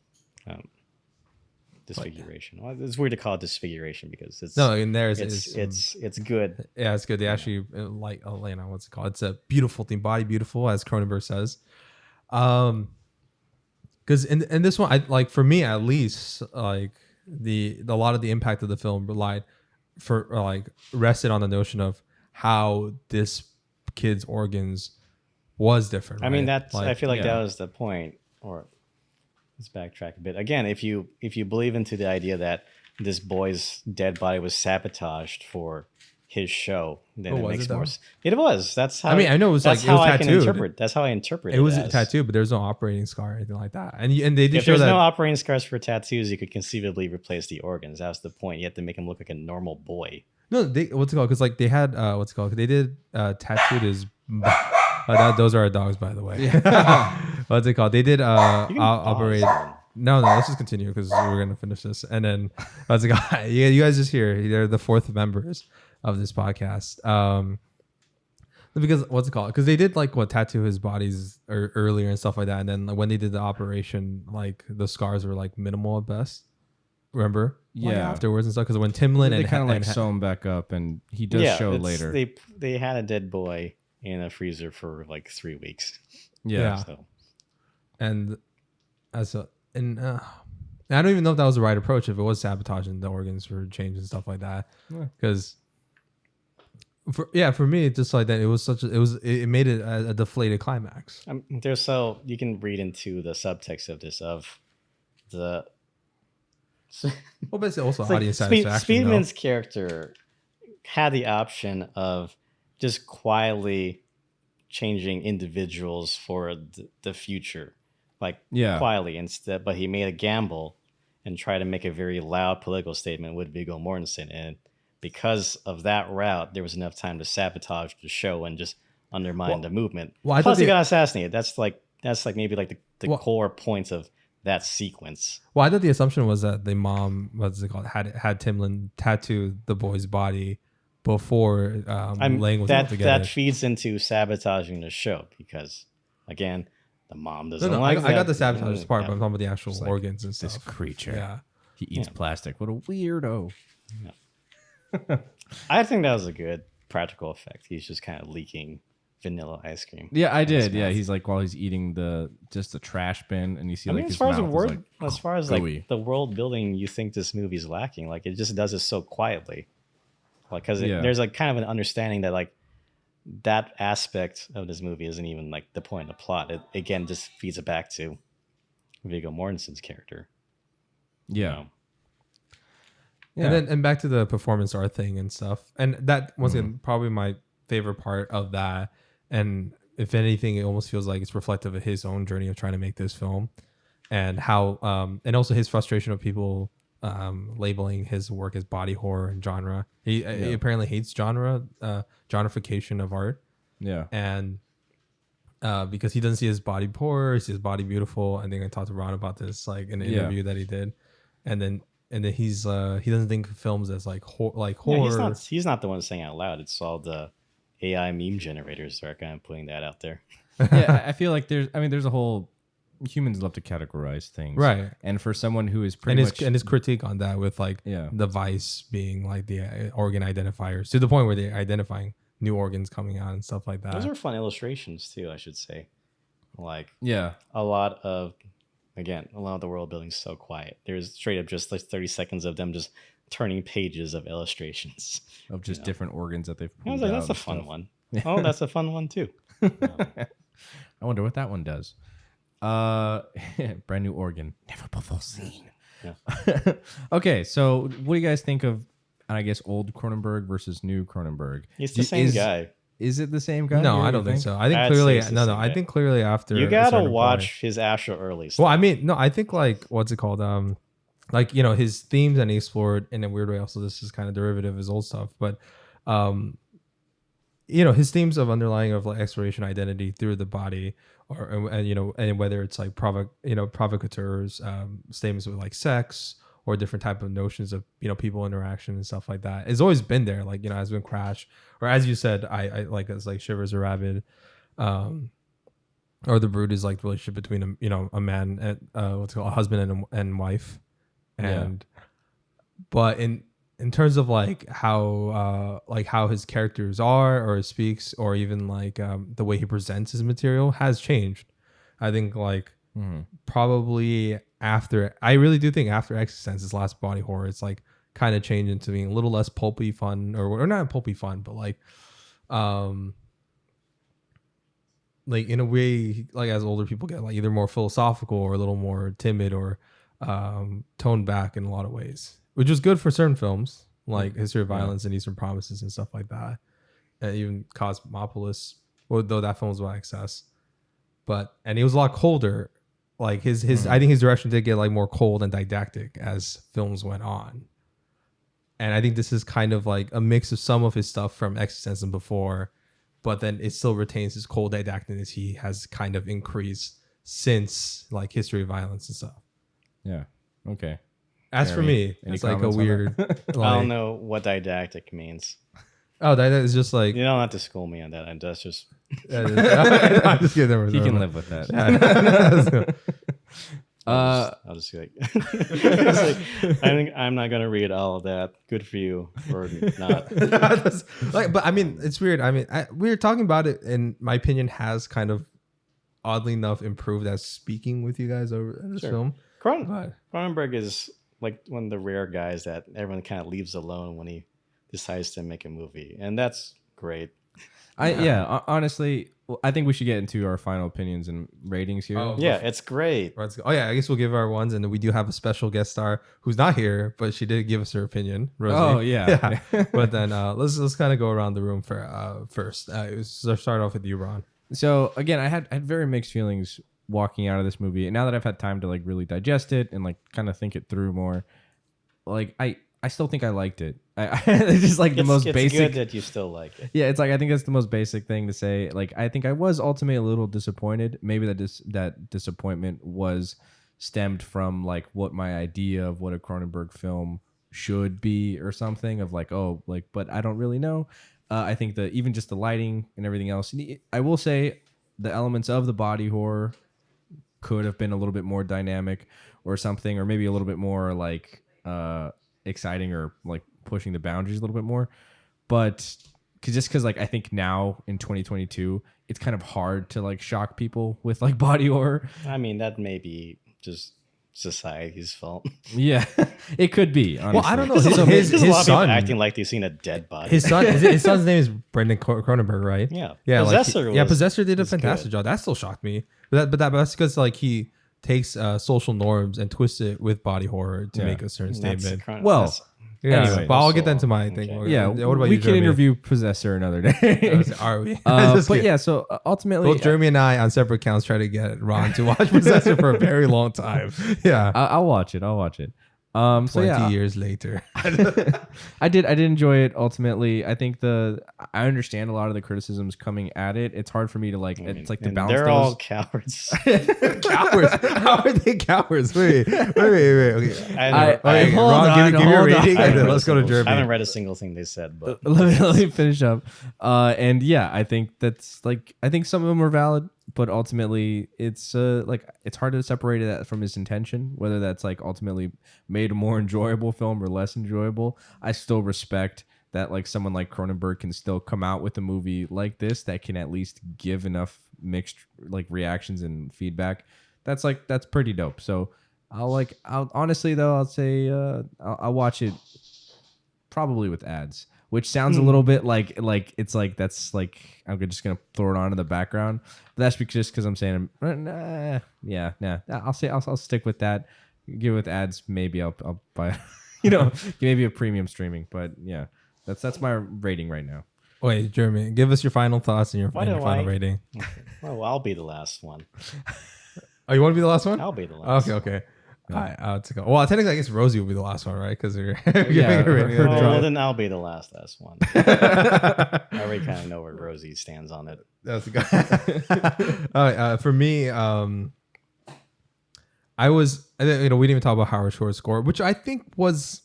disfiguration. Well, it's weird to call it disfiguration because it's it's good. Yeah, it's good. They actually like what's it called? It's a beautiful thing, body beautiful, as Cronenberg says. Because in this one, I like, for me at least, like a lot of the impact of the film rested on the notion of how this kid's organs was different. I mean, that's I feel like that was the point. Or let's backtrack a bit. Again, if you believe into the idea that this boy's dead body was sabotaged for his show, then it makes more sense. It was. That's how. I mean, I know it was like it was tattooed. That's how I interpret it. It was tattooed, but there's no operating scar or anything like that. And they did if show that. If there's no operating scars for tattoos, you could conceivably replace the organs. That was the point. You have to make him look like a normal boy. No, they what's it called? Because like they had what's it called? They did tattooed his. Those are our dogs, by the way. Yeah. What's it called? They did operate. No, let's just continue because we're gonna finish this. And then what's it called? You guys just here. They're the fourth members of this podcast. Because what's it called? Because they did like tattoo his bodies earlier and stuff like that. And then like, when they did the operation, like the scars were like minimal at best. Remember? Yeah. Like, afterwards and stuff. Because when Timlin they kind of like sew him back up, and he does show later. They had a dead boy in a freezer for like 3 weeks. Yeah. So. And I don't even know if that was the right approach. If it was sabotaging the organs for change and stuff like that, because. For me, it's just like that. It made it a deflated climax. So you can read into the subtext of this well, basically also audience satisfaction. Speedman's character had the option of just quietly changing individuals for the future, quietly instead. But he made a gamble and tried to make a very loud political statement with Viggo Mortensen, and because of that route, there was enough time to sabotage the show and just undermine the movement. Plus, he got assassinated. That's like maybe like the core points of that sequence. Well, I thought the assumption was that the mom, what's it called, had Timlin tattoo the boy's body before Lang was able to get that feeds into sabotaging the show because, again, the mom doesn't like that. I got the sabotage part, but I'm talking about the actual organs and stuff. This creature. Yeah. He eats plastic. What a weirdo. Yeah. I think that was a good practical effect. He's just kind of leaking vanilla ice cream. Yeah, I did. Yeah, he's like while he's eating the trash bin, and you see as far as the world building, you think this movie's lacking. Like it just does it so quietly, like because there's like kind of an understanding that like that aspect of this movie isn't even like the point of the plot. It again just feeds it back to Viggo Mortensen's character. Yeah. You know? Yeah. And back to the performance art thing and stuff. And that was probably my favorite part of that. And if anything, it almost feels like it's reflective of his own journey of trying to make this film and how, and also his frustration of people labeling his work as body horror and genre. He apparently hates genreification of art. Yeah. And because he doesn't see his body poor, he sees his body beautiful. I think I talked to Ron about this, like in an interview that he did. And then he doesn't think of films as like horror. He's not the one saying out loud. It's all the AI meme generators that are kind of putting that out there. Yeah, I feel like there's a whole humans love to categorize things, right? And for someone who is pretty much his critique on that with like the Vice being like the organ identifiers to the point where they're identifying new organs coming out and stuff like that. Those are fun illustrations too, I should say. Like a lot of the world building is so quiet. There's straight up just like 30 seconds of them just turning pages of illustrations of just different organs that they've. I was like, that's a fun one. Oh, that's a fun one too. I wonder what that one does. Brand new organ, never before seen. Yeah. Okay, so what do you guys think of? I guess old Cronenberg versus new Cronenberg. It's the same guy. Is it the same guy? No, I don't think so. I think clearly, I think clearly after you gotta watch his Astro early stuff. Well, I mean, no, I think like what's it called? Like his themes and he explored in a weird way. Also, this is kind of derivative of his old stuff, but his themes of underlying of like exploration identity through the body, and whether it's like provocateurs, statements with like sex or different type of notions of people interaction and stuff like that. It's always been there, like has been Crash, or as you said, I like as like Shivers or Rabid, or The Brood is like the relationship between a man and a husband and wife, and but in terms of like how his characters are or speaks or even like the way he presents his material has changed. I think like probably I really do think after eXistenZ, his last body horror, it's like kind of changed into being a little less pulpy fun or not pulpy fun, but like in a way, like as older people get like either more philosophical or a little more timid or toned back in a lot of ways, which was good for certain films like History of Violence and Eastern Promises and stuff like that. And even Cosmopolis, though that film was about excess, and he was a lot colder. Like his I think his direction did get like more cold and didactic as films went on. And I think this is kind of like a mix of some of his stuff from eXistenZ and before, but then it still retains his cold didacticness he has kind of increased since like History of Violence and stuff. Yeah. Okay. As for me, it's like a weird. I don't know what didactic means. Oh, that is just like you don't have to school me on that. That's just. I'm just kidding. He can live with that. I'll just be like, I think I'm not gonna read all of that. Good for you, or not. But I mean, it's weird. I mean, we were talking about it, and my opinion has kind of, oddly enough, improved as speaking with you guys over this film. Cronenberg is like one of the rare guys that everyone kind of leaves alone when he decides to make a movie, and that's great. Honestly, I think we should get into our final opinions and ratings here. It's great. Let's go. I guess we'll give our ones, and then we do have a special guest star who's not here, but she did give us her opinion. Rosie. Oh yeah. But then let's kind of go around the room for first. Let's start off with you, Ron. So again, I had very mixed feelings walking out of this movie, and now that I've had time to like really digest it and like kind of think it through more, like I still think I liked it. It's just like the most basic. It's good that you still like it. Yeah, it's like I think that's the most basic thing to say. Like I think I was ultimately a little disappointed. Maybe that disappointment was stemmed from like what my idea of what a Cronenberg film should be or something of like, oh, like, but I don't really know. I think that even just the lighting and everything else. I will say the elements of the body horror could have been a little bit more dynamic or something, or maybe a little bit more like exciting or like pushing the boundaries a little bit more. But because like I think now in 2022 it's kind of hard to like shock people with like body horror. I mean, that may be just society's fault. Yeah, it could be, honestly. Well, I don't know. His son acting like they've seen a dead body. His son's name is Brandon Cronenberg, right? Yeah. Possessor did a fantastic job. That still shocked me. But that's because like he takes social norms and twists it with body horror to make a certain statement. Anyway, but I'll get that into my thing. Okay. Yeah, what about we can interview Possessor another day. Are we? But yeah, so ultimately, both Jeremy and I on separate accounts try to get Ron to watch Possessor for a very long time. Yeah, I'll watch it. 20 years later, I did enjoy it. Ultimately, I think I understand a lot of the criticisms coming at it. It's hard for me to like. It's like to balance. They're all cowards. Cowards? How are they cowards? Wait. Okay. Ron, give your rating, and then let's go to Jeremy. I haven't read a single thing they said, but let me finish up. And yeah, I think that's like I think some of them are valid. But ultimately, it's like it's hard to separate that from his intention. Whether that's like ultimately made a more enjoyable film or less enjoyable, I still respect that. Like someone like Cronenberg can still come out with a movie like this that can at least give enough mixed like reactions and feedback. That's pretty dope. So I'll honestly though I'll say I'll watch it probably with ads. Which sounds a little bit like it's like that's like I'm just gonna throw it on in the background. But that's because I'm saying I'll stick with that. Give it with ads. Maybe I'll buy maybe a premium streaming. But yeah, that's my rating right now. Wait, Jeremy, give us your final thoughts and your final rating. Well, I'll be the last one. Oh, you want to be the last one? I'll be the last. Okay. All right, well, technically, I guess Rosie will be the last one, right? Because we're well, then I'll be the last one. I already kind of know where Rosie stands on it. That's good. All right, for me, I was, we didn't even talk about Howard Shore's score, which I think was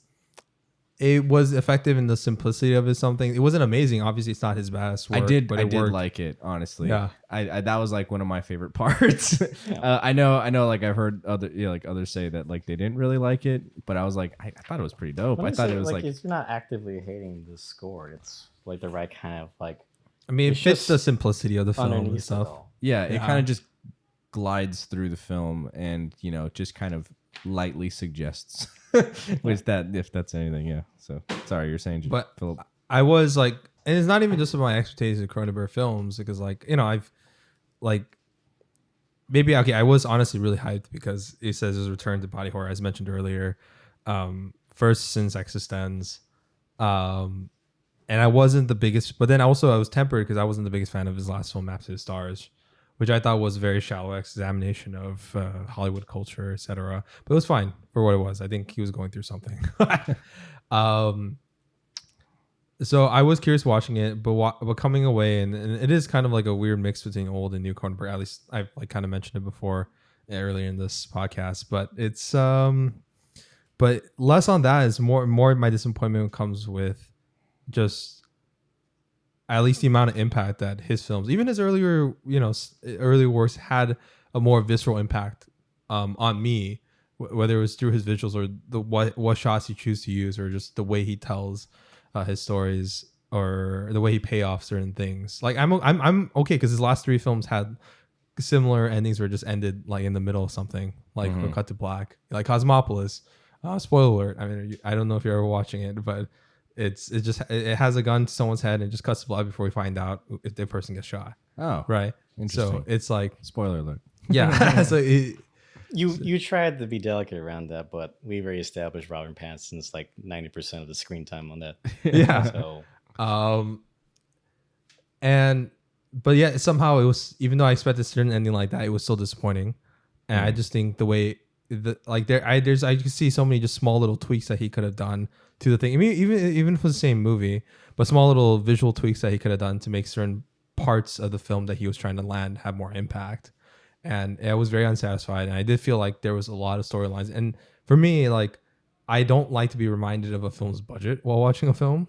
effective in the simplicity of it. Something it wasn't amazing. Obviously, it's not his best work. I did like it, honestly. Yeah, I that was like one of my favorite parts. Yeah. I know. Like I've heard others say that like they didn't really like it, but I was like, I thought it was pretty dope. I thought it was like it's not actively hating the score. It's like the right kind of like. I mean, it fits the simplicity of the film and stuff. Yeah, it kind of just glides through the film and just kind of lightly suggests. Which if that's anything, yeah. So sorry, you're saying, but Philip. I was like, and it's not even just about my expectations of Cronenberg films because, like, I've like maybe I was honestly really hyped because it says his return to body horror, as mentioned earlier, first since eXistenZ, and I wasn't the biggest, but then also I was tempered because I wasn't the biggest fan of his last film, Maps to the Stars, which I thought was a very shallow examination of Hollywood culture, etc. But it was fine for what it was. I think he was going through something. So I was curious watching it, but coming away, and it is kind of like a weird mix between old and new Cronenberg. At least I've like kind of mentioned it before earlier in this podcast. But it's but less on that is more my disappointment comes with just at least the amount of impact that his films, even his earlier works, had a more visceral impact on me, whether it was through his visuals or the what shots he chooses to use, or just the way he tells his stories, or the way he pay off certain things. Like I'm okay because his last 3 films had similar endings where it just ended like in the middle of something, like or cut to black, like Cosmopolis. Spoiler alert. I mean, I don't know if you're ever watching it, but it has a gun to someone's head and just cuts to black before we find out if the person gets shot. Oh, right. Interesting. So it's like spoiler alert. Yeah. So you tried to be delicate around that, but we've already established Robert Pattinson's like 90% of the screen time on that. Yeah. So, but yeah, somehow it was, even though I expected a certain ending like that, it was still disappointing. And I just think the way I could see so many just small little tweaks that he could have done to the thing. I mean, even for the same movie, but small little visual tweaks that he could have done to make certain parts of the film that he was trying to land have more impact. And I was very unsatisfied, and I did feel like there was a lot of storylines. And for me, like, I don't like to be reminded of a film's budget while watching a film.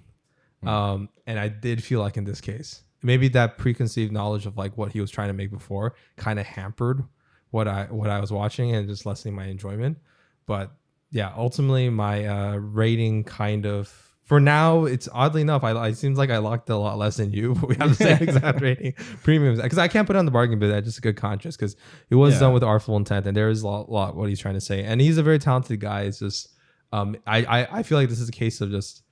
And I did feel like in this case, maybe that preconceived knowledge of like what he was trying to make before kind of hampered what I was watching and just lessening my enjoyment. But yeah, ultimately my rating kind of, for now, it's oddly enough, it seems like I locked a lot less than you, but we have the same exact rating. Premiums, because I can't put it on the bargain bin. That's just a good conscience, because it was done with artful intent, and there is a lot what he's trying to say. And he's a very talented guy. It's just, I feel like this is a case of just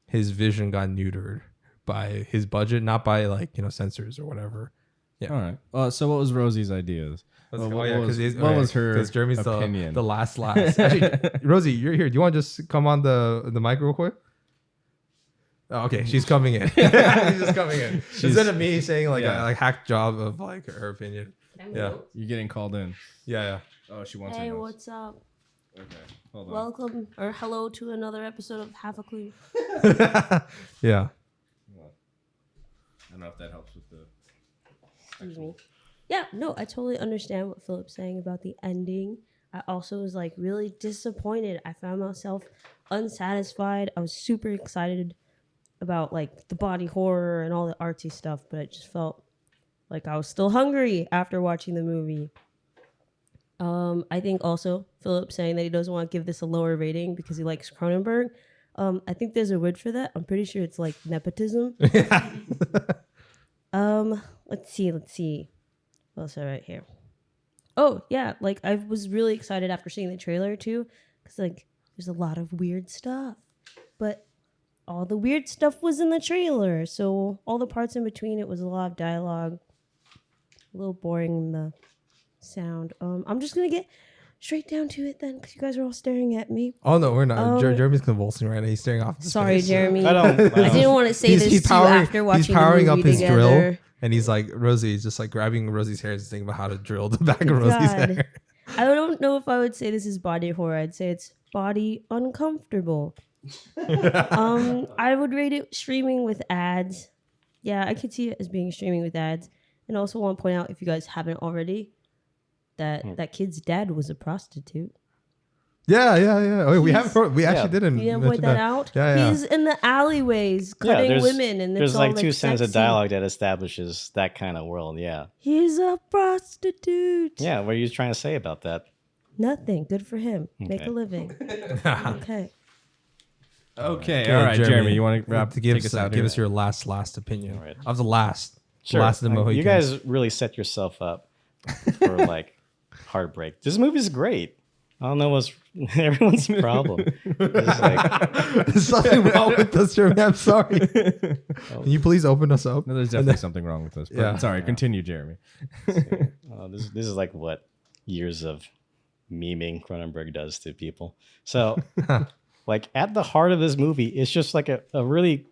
his vision got neutered by his budget, not by like censors or whatever. Yeah. All right. So what was Rosie's ideas? What was her? Because Jeremy's opinion? the last. Actually, Rosie, you're here. Do you want to just come on the mic real quick? Oh, okay, she's coming in. She's just coming in. Instead of me saying like a hack job of like her opinion. Yeah, you're getting called in. Yeah. Oh, she wants. Hey, what's up? Okay, hold on. Welcome or hello to another episode of Half a Clue. Yeah. I don't know if that helps with the. Excuse me. Yeah, no, I totally understand what Philip's saying about the ending. I also was like really disappointed. I found myself unsatisfied. I was super excited about like the body horror and all the artsy stuff, but it just felt like I was still hungry after watching the movie. I think also Philip saying that he doesn't want to give this a lower rating because he likes Cronenberg. I think there's a word for that. I'm pretty sure it's like nepotism. Let's see. What else I write here? Oh yeah, like I was really excited after seeing the trailer too, because like there's a lot of weird stuff, but all the weird stuff was in the trailer. So all the parts in between, it was a lot of dialogue. A little boring in the sound. I'm just going to get straight down to it then, because you guys are all staring at me. Oh, no, we're not. Jeremy's convulsing right now. He's staring off. Sorry, Jeremy. I didn't want to say this to you after watching the movie up his together. drill, and he's like, Rosie's just like grabbing Rosie's hair and thinking about how to drill the back of Rosie's hair. I don't know if I would say this is body horror. I'd say it's body uncomfortable. I would rate it streaming with ads. Yeah, I could see it as being streaming with ads. And also want to point out, if you guys haven't already, that kid's dad was a prostitute. Yeah. Oh, we actually didn't. You didn't point that out? Yeah. He's in the alleyways cutting women. And there's like two sentences of sexy dialogue that establishes that kind of world, yeah. He's a prostitute. Yeah, what are you trying to say about that? Nothing. Good for him. Okay. Make a living. Okay. Okay, all right, Jeremy, you want to give us your last opinion of the last. Sure. Last of the Mohicans. You guys really set yourself up for like heartbreak. This movie's great. I don't know what's everyone's problem. It's like, there's something wrong with us, Jeremy. I'm sorry. Can you please open us up? No, there's definitely something wrong with us. But sorry, continue, Jeremy. This is like what years of memeing Cronenberg does to people. So, like at the heart of this movie, it's just like a really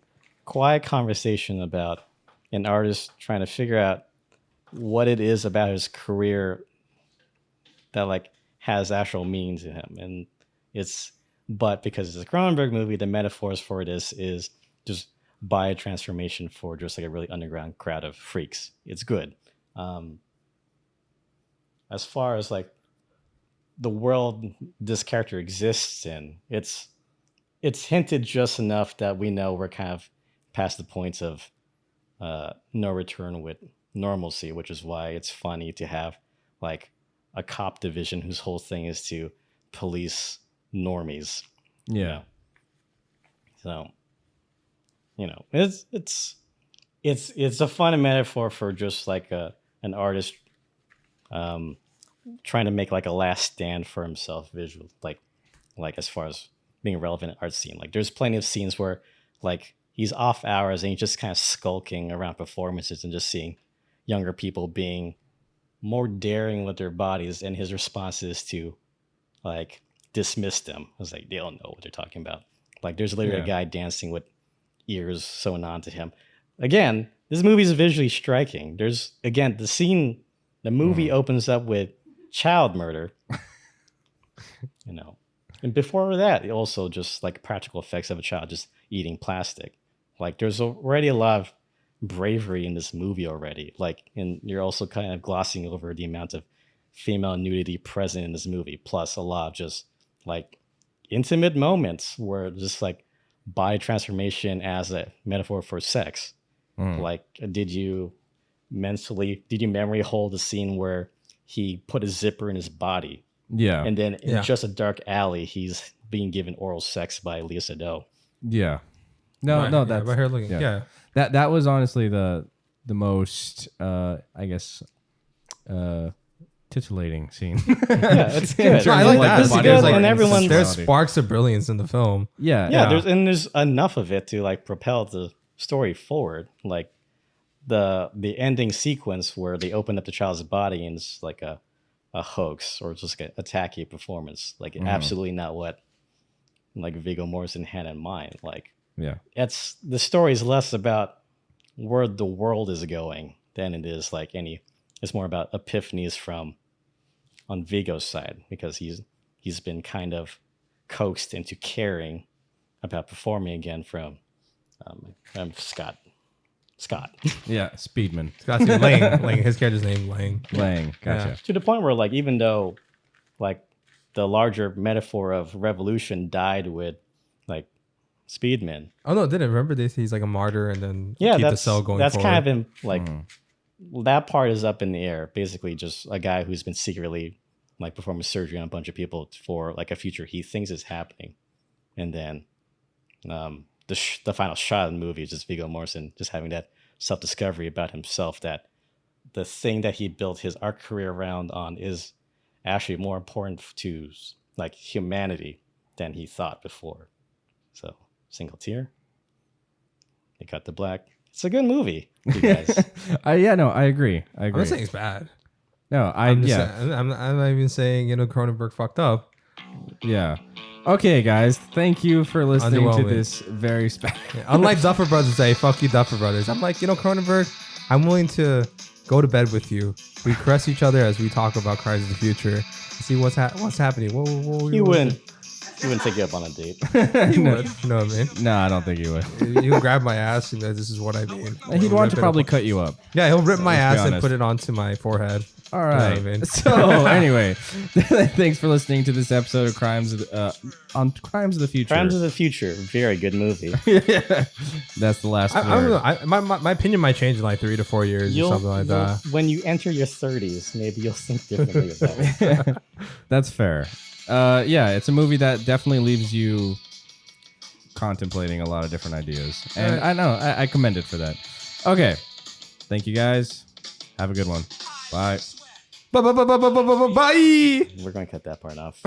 quiet conversation about an artist trying to figure out what it is about his career that like has actual meaning to him. And but because it's a Cronenberg movie, the metaphors for this is just biotransformation for just like a really underground crowd of freaks. It's good. As far as like the world this character exists in, it's hinted just enough that we know we're kind of past the points of no return with normalcy, which is why it's funny to have like a cop division whose whole thing is to police normies. Yeah. So, it's a fun metaphor for just like an artist trying to make like a last stand for himself visual, like as far as being a relevant art scene. Like there's plenty of scenes where like he's off hours and he's just kind of skulking around performances and just seeing younger people being more daring with their bodies, and his response is to like dismiss them. I was like, they don't know what they're talking about. Like there's literally a guy dancing with ears sewn onto him. Again, this movie is visually striking. There's again the movie opens up with child murder. And before that, also just like practical effects of a child just eating plastic. Like there's already a lot of bravery in this movie already. Like, and you're also kind of glossing over the amount of female nudity present in this movie, plus a lot of just like intimate moments where just like body transformation as a metaphor for sex. Like, did you memory hold the scene where he put a zipper in his body? Yeah. And then in just a dark alley, he's being given oral sex by Lea Seydoux. Yeah. No, that's by her looking. Yeah. That was honestly the most I guess titillating scene. Yeah, it's good. I like that. It's good, Like, and everyone there's sparks of brilliance in the film. Yeah. There's enough of it to like propel the story forward. Like the ending sequence where they open up the child's body and it's like a hoax or just like a tacky performance. Like absolutely not what like Viggo Mortensen had in mind. Like the story is less about where the world is going than it is like it's more about epiphanies on Viggo's side, because he's been kind of coaxed into caring about performing again from Scott. Yeah, Speedman. Scott's name, Lang. His character's name, Lang. Gotcha. To the point where like even though like the larger metaphor of revolution died with like Speedman. Oh no, didn't remember this? He's like a martyr, and then keep the cell going. That's forward. kind of in like that part is up in the air. Basically, just a guy who's been secretly like performing surgery on a bunch of people for like a future he thinks is happening, and then the final shot of the movie is just Viggo Mortensen just having that self-discovery about himself, that the thing that he built his art career around on is actually more important to like humanity than he thought before. So single tear. They cut the black. It's a good movie, you guys. I agree. I'm not saying it's bad. No, I'm not even saying Cronenberg fucked up. Yeah. Okay, guys. Thank you for listening to this very special. Unlike Duffer Brothers say, fuck you, Duffer Brothers. I'm like, Cronenberg, I'm willing to go to bed with you. We caress each other as we talk about Crimes of the Future. See what's happening. He wouldn't take you up on a date. He would. You know what I mean? No, I don't think he would. You can grab my ass and be like, this is what I mean. He'd want to probably cut you up. Yeah, he'll rip my ass and put it onto my forehead. All right. You know what I mean? So anyway, thanks for listening to this episode of Crimes of the Future. Crimes of the Future, very good movie. That's the last word. I don't know. My opinion might change in like 3 to 4 years or something like that. When you enter your 30s, maybe you'll think differently about it. That's fair. It's a movie that definitely leaves you contemplating a lot of different ideas, and I know I commend it for that. Okay, thank you guys. Have a good one. Bye. Bye. We're going to cut that part off.